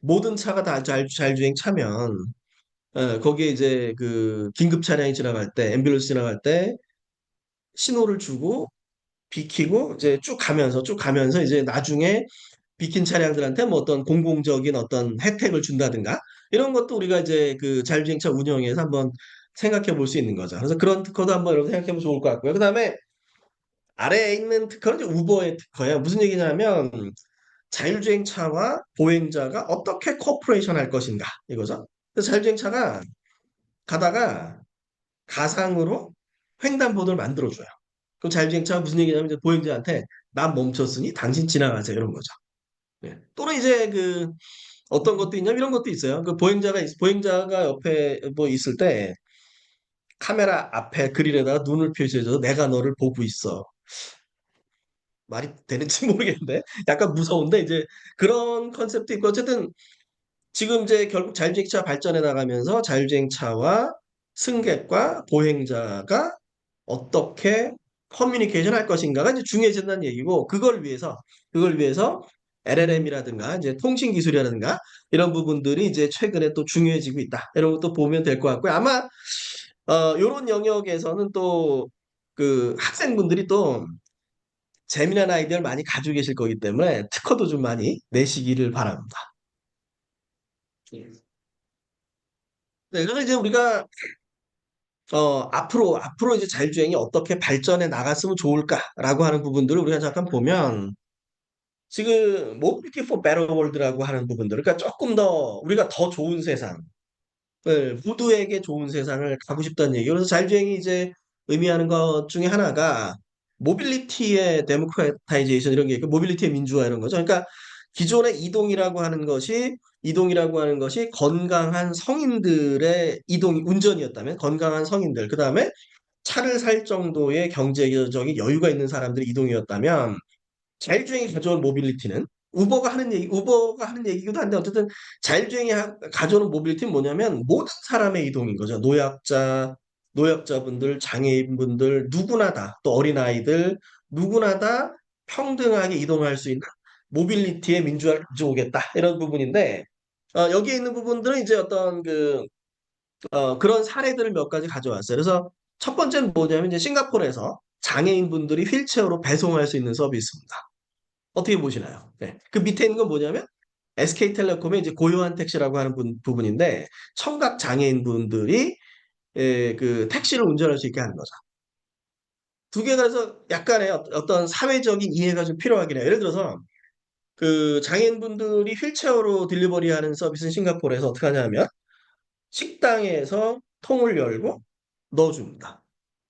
모든 차가 다 자율주행 차면 거기에 이제 그 긴급 차량이 지나갈 때, 앰뷸런스 지나갈 때 신호를 주고 비키고 이제 쭉 가면서 이제 나중에 비킨 차량들한테 뭐 어떤 공공적인 어떤 혜택을 준다든가 이런 것도 우리가 이제 그 자율주행차 운영에서 한번 생각해 볼 수 있는 거죠. 그래서 그런 특허도 한번 여러분 생각해 보면 좋을 것 같고요. 그다음에 아래에 있는 특허는 이제 우버의 특허예요. 무슨 얘기냐면 자율주행차와 보행자가 어떻게 코퍼레이션 할 것인가 이거죠. 그래서 자율주행차가 가다가 가상으로 횡단보도를 만들어줘요. 그럼 자율주행차가 무슨 얘기냐면 이제 보행자한테 난 멈췄으니 당신 지나가세요 이런 거죠. 예. 또는 이제 그 어떤 것도 있냐면 이런 것도 있어요. 그 보행자가 옆에 뭐 있을 때 카메라 앞에 그릴에다가 눈을 표시해줘서 내가 너를 보고 있어. 말이 되는지 모르겠는데 약간 무서운데 이제 그런 컨셉도 있고 어쨌든 지금 이제 결국 자율주행차 발전해 나가면서 자율주행차와 승객과 보행자가 어떻게 커뮤니케이션 할 것인가가 이제 중요해진다는 얘기고 그걸 위해서 LLM이라든가 이제 통신 기술이라든가 이런 부분들이 이제 최근에 또 중요해지고 있다. 이런 것도 보면 될 것 같고요. 아마 요런 영역에서는 또 그 학생분들이 또 재미난 아이디어를 많이 가지고 계실 거기 때문에 특허도 좀 많이 내시기를 바랍니다. 예. 네, 그래서 이제 우리가 앞으로 이제 자율주행이 어떻게 발전해 나갔으면 좋을까라고 하는 부분들을 우리가 잠깐 보면 지금 모빌리티 포 베터 월드라고 하는 부분들, 그러니까 조금 더 우리가 더 좋은 세상, 모두에게 좋은 세상을 가고 싶다는 얘기. 그래서 자율주행이 이제 의미하는 것 중에 하나가 모빌리티의 데모크라타이제이션 이런 게 있고 모빌리티의 민주화 이런 거죠. 그러니까 기존의 이동이라고 하는 것이 건강한 성인들의 운전이었다면 건강한 성인들, 그다음에 차를 살 정도의 경제적인 여유가 있는 사람들의 이동이었다면 자율주행이 가져온 모빌리티는 우버가 하는 얘기기도 한데 어쨌든 자율주행이 가져오는 모빌리티는 뭐냐면 모든 사람의 이동인 거죠. 노약자분들, 장애인분들 누구나 다, 또 어린아이들 누구나 다 평등하게 이동할 수 있는 모빌리티의 민주화를 가져오겠다. 이런 부분인데 여기에 있는 부분들은 이제 어떤 그런 사례들을 몇 가지 가져왔어요. 그래서 첫 번째는 뭐냐면 이제 싱가포르에서 장애인분들이 휠체어로 배송할 수 있는 서비스입니다. 어떻게 보시나요? 네. 그 밑에 있는 건 뭐냐면 SK텔레콤의 이제 고요한 택시라고 하는 부분인데 청각 장애인 분들이 그 택시를 운전할 수 있게 하는 거죠. 두 개가 그래서 약간의 어떤 사회적인 이해가 좀 필요하긴 해요. 예를 들어서 그 장애인분들이 휠체어로 딜리버리하는 서비스는 싱가포르에서 어떻게 하냐면 식당에서 통을 열고 넣어줍니다.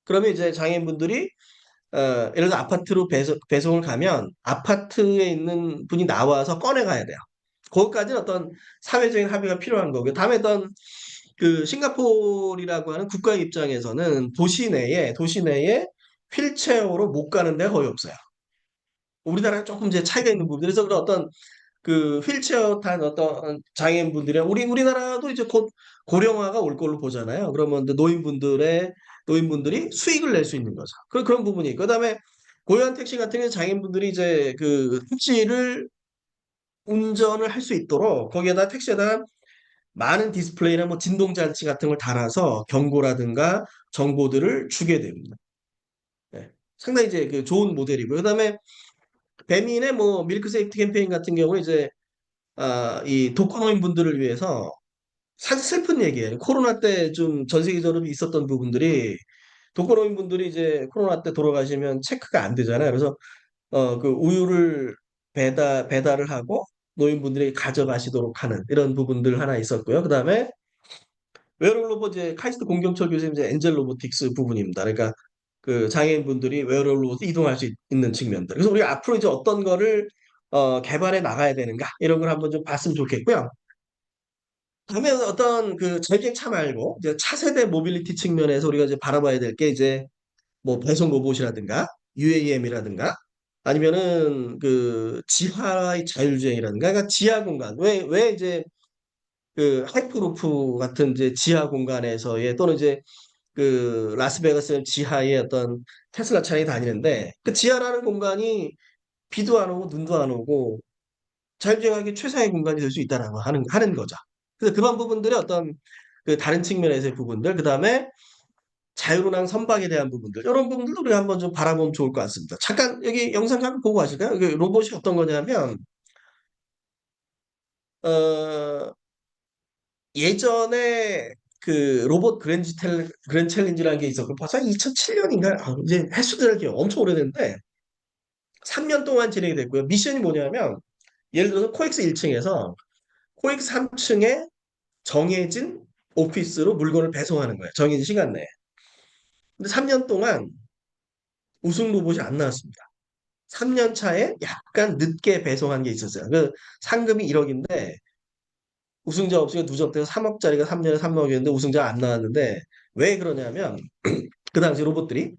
그러면 이제 장애인분들이 예를 들어 아파트로 배송을 가면 아파트에 있는 분이 나와서 꺼내 가야 돼요. 거기까지는 어떤 사회적인 합의가 필요한 거고요. 다음에 어떤 그 싱가포르라고 하는 국가의 입장에서는 도시 내에 휠체어로 못 가는 데가 거의 없어요. 우리나라랑 조금 이제 차이가 있는 부분들. 그래서 그런 어떤 그 휠체어 탄 어떤 장애인분들이 우리나라도 이제 곧 고령화가 올 걸로 보잖아요. 그러면 이제 노인분들이 수익을 낼 수 있는 거죠. 그런 부분이 있고 그다음에 고요한 택시 같은 경우는 장애인분들이 이제 그 택시를 운전을 할 수 있도록 거기에다 택시에다가 많은 디스플레이나 뭐 진동 장치 같은 걸 달아서 경고라든가 정보들을 주게 됩니다. 네. 상당히 이제 그 좋은 모델이고요. 그다음에 배민의 뭐 밀크 세이프티 캠페인 같은 경우는 이제 이 독거노인 분들을 위해서 사실 슬픈 얘기예요. 코로나 때 좀 전 세계적으로 있었던 부분들이 독거노인 분들이 이제 코로나 때 돌아가시면 체크가 안 되잖아요. 그래서 그 우유를 배달을 하고 노인분들이 가져가시도록 하는 이런 부분들 하나 있었고요. 그다음에 웨어러블 로봇 이제 카이스트 공경철 교수님 이제 엔젤 로보틱스 부분입니다. 그러니까 그 장애인분들이 웨어러블 로봇 이동할 수 있는 측면들. 그래서 우리가 앞으로 이제 어떤 거를 개발해 나가야 되는가 이런 걸 한번 좀 봤으면 좋겠고요. 다음에 어떤 그 전기차 말고 이제 차세대 모빌리티 측면에서 우리가 이제 바라봐야 될 게 이제 뭐 배송 로봇이라든가 UAM이라든가 아니면은 그 지하의 자율주행이라든가 그러니까 지하 공간 왜 이제 그 하이퍼루프 같은 이제 지하 공간에서의 또는 이제 그 라스베가스 지하에 어떤 테슬라 차량이 다니는데 그 지하라는 공간이 비도 안 오고 눈도 안 오고 자율주행하기 최상의 공간이 될 수 있다는 거 하는 거죠. 그래서 그런 부분들이 어떤 그 다른 측면에서의 부분들, 그 다음에 자율운항 선박에 대한 부분들, 이런 부분들도 우리가 한번 좀 바라보면 좋을 것 같습니다. 잠깐 여기 영상 잠깐 보고 가실까요? 여기 로봇이 어떤 거냐면 어, 예전에 그 로봇 그랜 챌린지라는 게 있었고 벌써 2007년인가 이제 횟수들 기억 엄청 오래됐는데 3년 동안 진행이 됐고요. 미션이 뭐냐면 예를 들어서 코엑스 1층에서 코엑스 3층에 정해진 오피스로 물건을 배송하는 거예요. 정해진 시간 내에. 근데 3년 동안 우승 로봇이 안 나왔습니다. 3년 차에 약간 늦게 배송한 게 있었어요. 그 상금이 1억인데 우승자 없이가 누적돼서 3억짜리가 3년에 3억이었는데 우승자가 안 나왔는데 왜 그러냐면 그 당시 로봇들이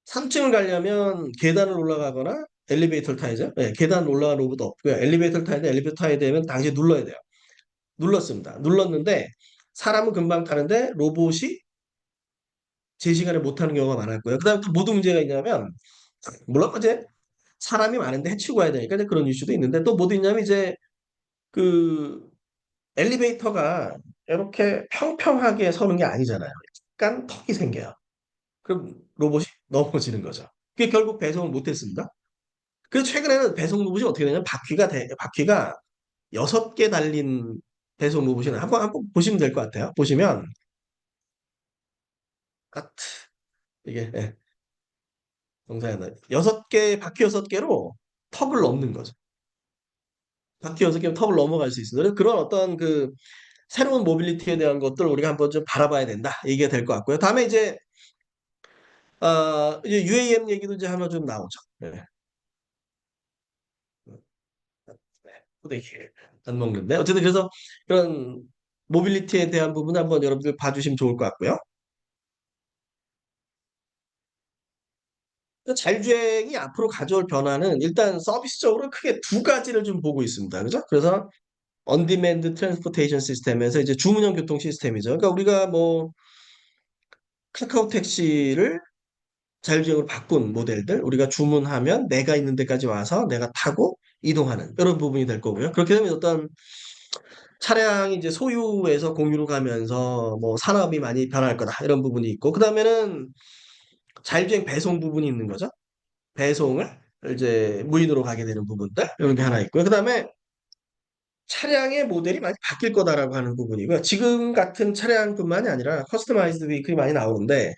3층을 가려면 계단을 올라가거나 엘리베이터를 타야죠. 네, 계단 올라가는 로봇 없고요. 엘리베이터를 타야 돼. 엘리베이터 타야 되면 당시에 눌러야 돼요. 눌렀습니다. 눌렀는데 사람은 금방 타는데 로봇이 제 시간에 못 타는 경우가 많았고요. 그다음에 또 모두 문제가 있냐면 물론 이제 사람이 많은데 해치고 가야 되니까 이제 그런 이슈도 있는데 또 뭐도 있냐면 이제 그 엘리베이터가 이렇게 평평하게 서는 게 아니잖아요. 약간 턱이 생겨요. 그럼 로봇이 넘어지는 거죠. 그게 결국 배송을 못했습니다. 그래서 최근에는 배송 로봇이 어떻게 되냐면 바퀴가 6개 달린 배송 로봇이 한번 보시면 될 것 같아요. 보시면 카트 이게 영상에 6개 바퀴 6개로 턱을 넘는 거죠. 바퀴 6개로 턱을 넘어갈 수 있습니다. 그래서 그런 어떤 그 새로운 모빌리티에 대한 것들 우리가 한번 좀 바라봐야 된다. 얘기가 될 것 같고요. 다음에 이제 이제 UAM 얘기도 이제 하나 좀 나오죠. 네. 네. 후대기 안 먹는데 어쨌든 그래서 그런 모빌리티에 대한 부분 한번 여러분들 봐주시면 좋을 것 같고요. 자율주행이 앞으로 가져올 변화는 일단 서비스적으로 크게 두 가지를 좀 보고 있습니다. 그죠? 그래서 언디맨드 트랜스포테이션 시스템에서 이제 주문형 교통 시스템이죠. 그러니까 우리가 뭐 카카오 택시를 자율주행으로 바꾼 모델들 우리가 주문하면 내가 있는 데까지 와서 내가 타고 이동하는 이런 부분이 될 거고요. 그렇게 되면 어떤 차량이 이제 소유에서 공유로 가면서 뭐 산업이 많이 변할 거다 이런 부분이 있고 그다음에는 자율주행 배송 부분이 있는 거죠. 배송을 이제 무인으로 가게 되는 부분들 이런 게 하나 있고요. 그다음에 차량의 모델이 많이 바뀔 거다라고 하는 부분이고요. 지금 같은 차량뿐만이 아니라 커스터마이즈드 베이클이 많이 나오는데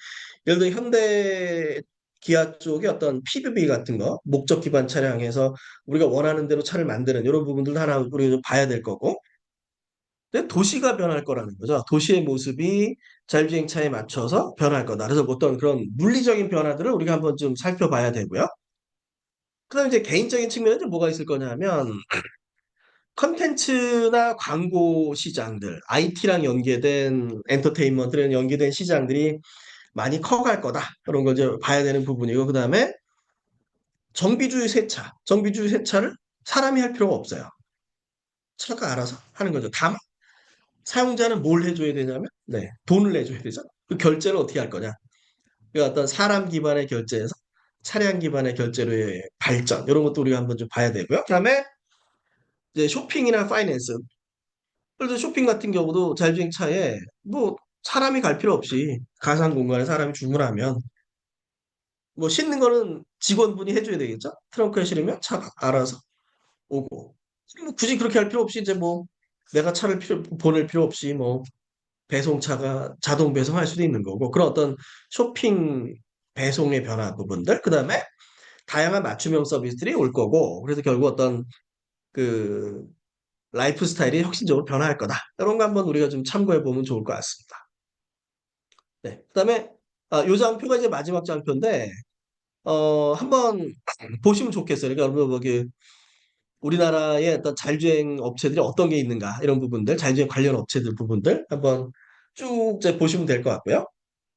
예를 들어 현대 기아 쪽의 어떤 PBB 같은 거 목적 기반 차량에서 우리가 원하는 대로 차를 만드는 이런 부분들도 하나 우리가 좀 봐야 될 거고 근데 도시가 변할 거라는 거죠. 도시의 모습이 자율주행차에 맞춰서 변할 거다. 그래서 어떤 그런 물리적인 변화들을 우리가 한번 좀 살펴봐야 되고요. 그다음에 이제 개인적인 측면에 좀 뭐가 있을 거냐면 컨텐츠나 광고 시장들, IT랑 연계된 엔터테인먼트랑 연계된 시장들이 많이 커갈 거다. 그런 걸 이제 봐야 되는 부분이고, 그 다음에 정비주의 세차를 사람이 할 필요가 없어요. 차가 알아서 하는 거죠. 다만 사용자는 뭘 해줘야 되냐면, 네, 돈을 내줘야 되죠. 그 결제를 어떻게 할 거냐. 그 어떤 사람 기반의 결제에서 차량 기반의 결제로의 발전, 이런 것도 우리가 한번 좀 봐야 되고요. 그다음에 이제 쇼핑이나 파이낸스, 그래서 쇼핑 같은 경우도 자율주행차에 뭐 사람이 갈 필요 없이 가상 공간에 사람이 주문하면 뭐 싣는 거는 직원분이 해줘야 되겠죠? 트렁크에 실으면 차가 알아서 오고 뭐 굳이 그렇게 할 필요 없이 이제 뭐 내가 차를 보낼 필요 없이 뭐 배송차가 자동 배송할 수도 있는 거고 그런 어떤 쇼핑 배송의 변화 부분들 그다음에 다양한 맞춤형 서비스들이 올 거고 그래서 결국 어떤 그 라이프 스타일이 혁신적으로 변화할 거다. 이런 거 한번 우리가 좀 참고해 보면 좋을 것 같습니다. 네. 그다음에 요 장표가 이제 마지막 장표인데 한번 보시면 좋겠어요. 그러니까 여러분 거기 우리나라의 어떤 자율주행 업체들이 어떤 게 있는가 이런 부분들, 자율주행 관련 업체들 부분들 한번 쭉 이제 보시면 될 것 같고요.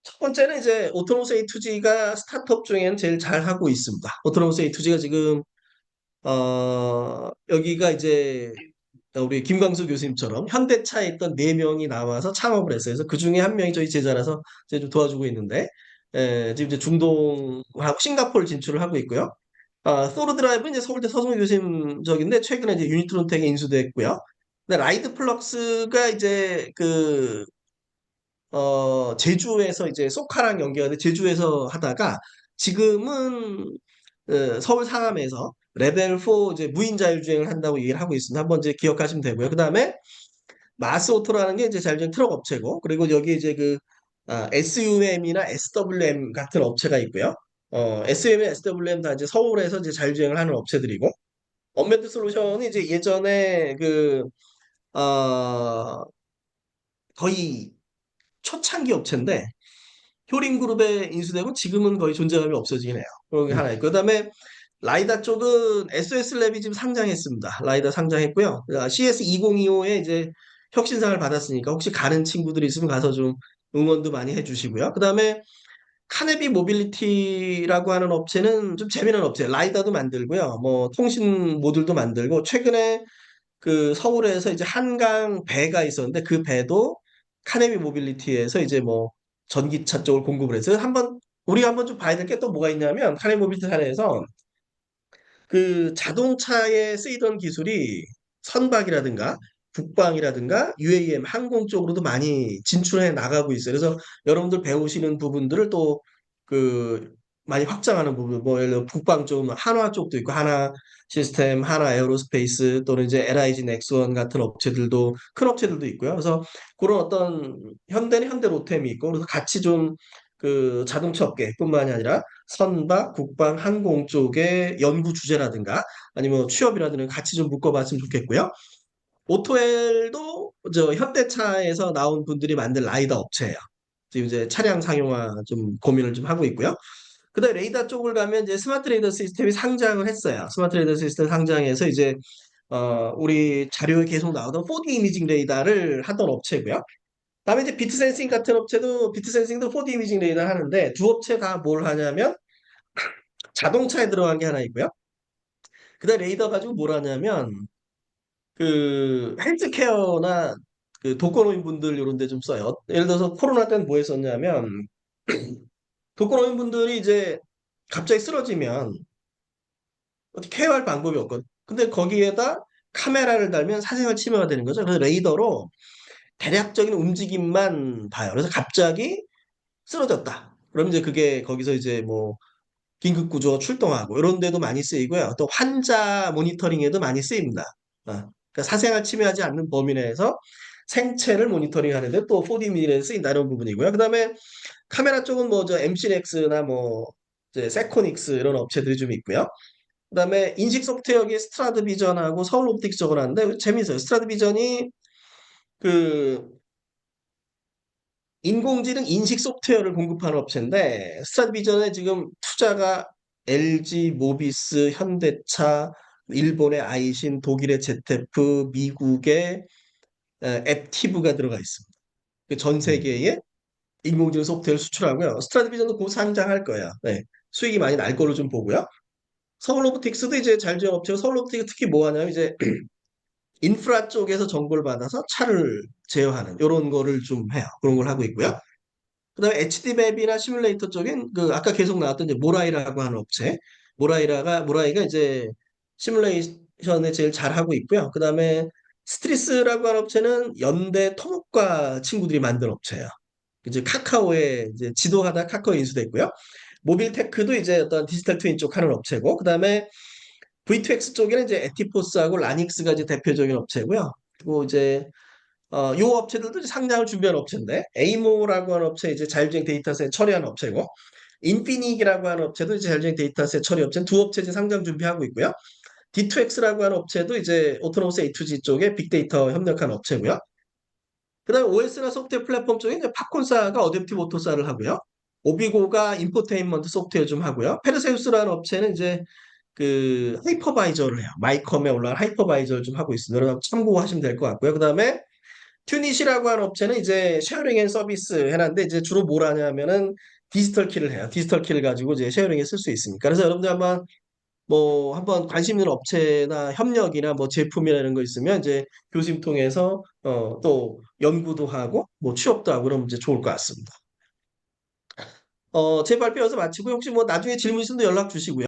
첫 번째는 이제 오토노스 A2G가 스타트업 중에는 제일 잘 하고 있습니다. 오토노스 A2G가 지금 여기가 이제 우리 김광수 교수님처럼 현대차에 있던 네 명이 나와서 창업을 했어요. 그래서 그 중에 한 명이 저희 제자라서 이제 좀 도와주고 있는데 지금 이제 중동하고 싱가포르 진출을 하고 있고요. 소로 드라이브는 이제 서울대 서성교심적인데 최근에 이제 유니트론텍에 인수됐고요. 근데 라이드 플럭스가 이제 제주에서 이제 소카랑 연계하는데 제주에서 하다가 지금은 서울 상암에서 레벨 4 이제 무인 자율주행을 한다고 얘기를 하고 있습니다. 한번 이제 기억하시면 되고요. 그다음에 마스오토라는 게 이제 자율주행 트럭 업체고, 그리고 여기 이제 SUM이나 SWM 같은 업체가 있고요. SUM, SWM 다 이제 서울에서 이제 자율주행을 하는 업체들이고, 언매트 솔루션이 이제 예전에 어, 거의 초창기 업체인데 효림그룹에 인수되고 지금은 거의 존재감이 없어지긴 해요. 그런 게 하나 있고, 그다음에 라이다 쪽은 SOS랩이 지금 상장했습니다. 라이다 상장했고요. CS2025에 이제 혁신상을 받았으니까 혹시 가는 친구들이 있으면 가서 좀 응원도 많이 해주시고요. 그다음에 카네비 모빌리티라고 하는 업체는 좀 재미난 업체예요. 라이다도 만들고요. 뭐 통신 모듈도 만들고, 최근에 서울에서 이제 한강 배가 있었는데 그 배도 카네비 모빌리티에서 이제 뭐 전기차 쪽을 공급을 해서 우리가 한번 좀 봐야 될 게 또 뭐가 있냐면, 카네비 모빌리티 사례에서 자동차에 쓰이던 기술이 선박이라든가 국방이라든가 UAM 항공 쪽으로도 많이 진출해 나가고 있어요. 그래서 여러분들 배우시는 부분들을 또 그 많이 확장하는 부분, 뭐 예를 들어 국방 쪽, 한화 쪽도 있고, 하나 시스템, 하나 에어로스페이스 또는 이제 LIG 넥스원 같은 업체들도, 큰 업체들도 있고요. 그래서 그런 어떤 현대는 현대 로템이 있고, 그래서 같이 좀 자동차 업계뿐만이 아니라 선박, 국방, 항공 쪽의 연구 주제라든가 아니면 취업이라든가 같이 좀 묶어봤으면 좋겠고요. 오토엘도 저 현대차에서 나온 분들이 만든 라이더 업체예요. 지금 이제 차량 상용화 좀 고민을 좀 하고 있고요. 그다음에 레이더 쪽을 가면 이제 스마트 레이더 시스템이 상장을 했어요. 스마트 레이더 시스템 상장해서 이제 우리 자료에 계속 나오던 4D 이미징 레이더를 하던 업체고요. 그다음에 이제 비트센싱 같은 업체도 비트센싱도 4D 이미징 레이더를 하는데, 두 업체 다 뭘 하냐면 자동차에 들어간 게 하나 있고요. 그다음 레이더 가지고 뭘 하냐면 헬스케어나 독거노인분들 이런 데 좀 써요. 예를 들어서 코로나 때는 뭐 했었냐면 독거노인분들이 이제 갑자기 쓰러지면 어떻게 케어할 방법이 없거든. 근데 거기에다 카메라를 달면 사생활 침해가 되는 거죠. 그래서 레이더로 대략적인 움직임만 봐요. 그래서 갑자기 쓰러졌다. 그럼 이제 그게 거기서 이제 뭐 긴급 구조가 출동하고 이런 데도 많이 쓰이고요. 또 환자 모니터링에도 많이 쓰입니다. 그러니까 사생활 침해하지 않는 범위 내에서 생체를 모니터링하는데 또 4D 미러에 쓰인다, 이런 부분이고요. 그다음에 카메라 쪽은 뭐 저 MC넥스나 뭐 이제 세코닉스 이런 업체들이 좀 있고요. 그다음에 인식 소프트웨어기 스트라드 비전하고 서울 옵틱스 쪽을 하는데 재미있어요. 스트라드 비전이 그 인공지능 인식 소프트웨어를 공급하는 업체인데, 스타비전에 지금 투자가 LG, 모비스, 현대차, 일본의 아이신, 독일의 ZF, 미국의 앱티브가 들어가 있습니다. 전 세계에 인공지능 소프트웨어를 수출하고요. 스트라디비전도 곧 상장할 거예요. 네. 수익이 많이 날 거로 좀 보고요. 서울로보틱스도 이제 잘지은 업체고, 서울로보틱스 특히 뭐 하냐면 이제 인프라 쪽에서 정보를 받아서 차를 제어하는 이런 거를 좀 해요. 그런 걸 하고 있고요. 그다음에 HD맵이나 시뮬레이터 쪽엔 아까 계속 나왔던 이제 모라이라고 하는 업체, 모라이가 이제 시뮬레이션에 제일 잘하고 있고요. 그다음에 스트리스라고 하는 업체는 연대 토목과 친구들이 만든 업체예요. 이제 카카오에 이제 지도하다 카카오 인수됐고요. 모빌테크도 이제 어떤 디지털 트윈 쪽 하는 업체고, 그다음에 V2X 쪽에는 이제 에티포스하고 라닉스가 이제 대표적인 업체고요. 그리고 이제 요 업체들도 이제 상장을 준비한 업체인데, 에이모라고 하는 업체 이제 자율주행 데이터셋 처리하는 업체고, 인피닉이라고 하는 업체도 이제 자율주행 데이터셋 처리 업체, 두 업체 이제 상장 준비하고 있고요. D2X라고 하는 업체도 이제 오토노머스 A2G 쪽에 빅데이터 협력한 업체고요. 그다음에 OS나 소프트웨어 플랫폼 쪽에 이제 팝콘사가 어댑티브 오토사를 하고요. 오비고가 인포테인먼트 소프트웨어 좀 하고요. 페르세우스라는 업체는 이제 하이퍼바이저를 해요. 마이컴에 올라간 하이퍼바이저를 좀 하고 있습니다. 여러분 참고하시면 될 것 같고요. 그다음에 튜닛이라고 하는 업체는 이제 쉐어링 앤 서비스 해놨는데, 이제 주로 뭘 하냐면은 디지털 키를 해요. 디지털 키를 가지고 이제 쉐어링에 쓸 수 있으니까. 그래서 여러분들 한번 관심 있는 업체나 협력이나 뭐 제품이나 이런 거 있으면 이제 교심 통해서 또 연구도 하고 뭐 취업도 하고 그러면 이제 좋을 것 같습니다. 제 발표 여기서 마치고, 혹시 뭐 나중에 질문 있으면 연락 주시고요.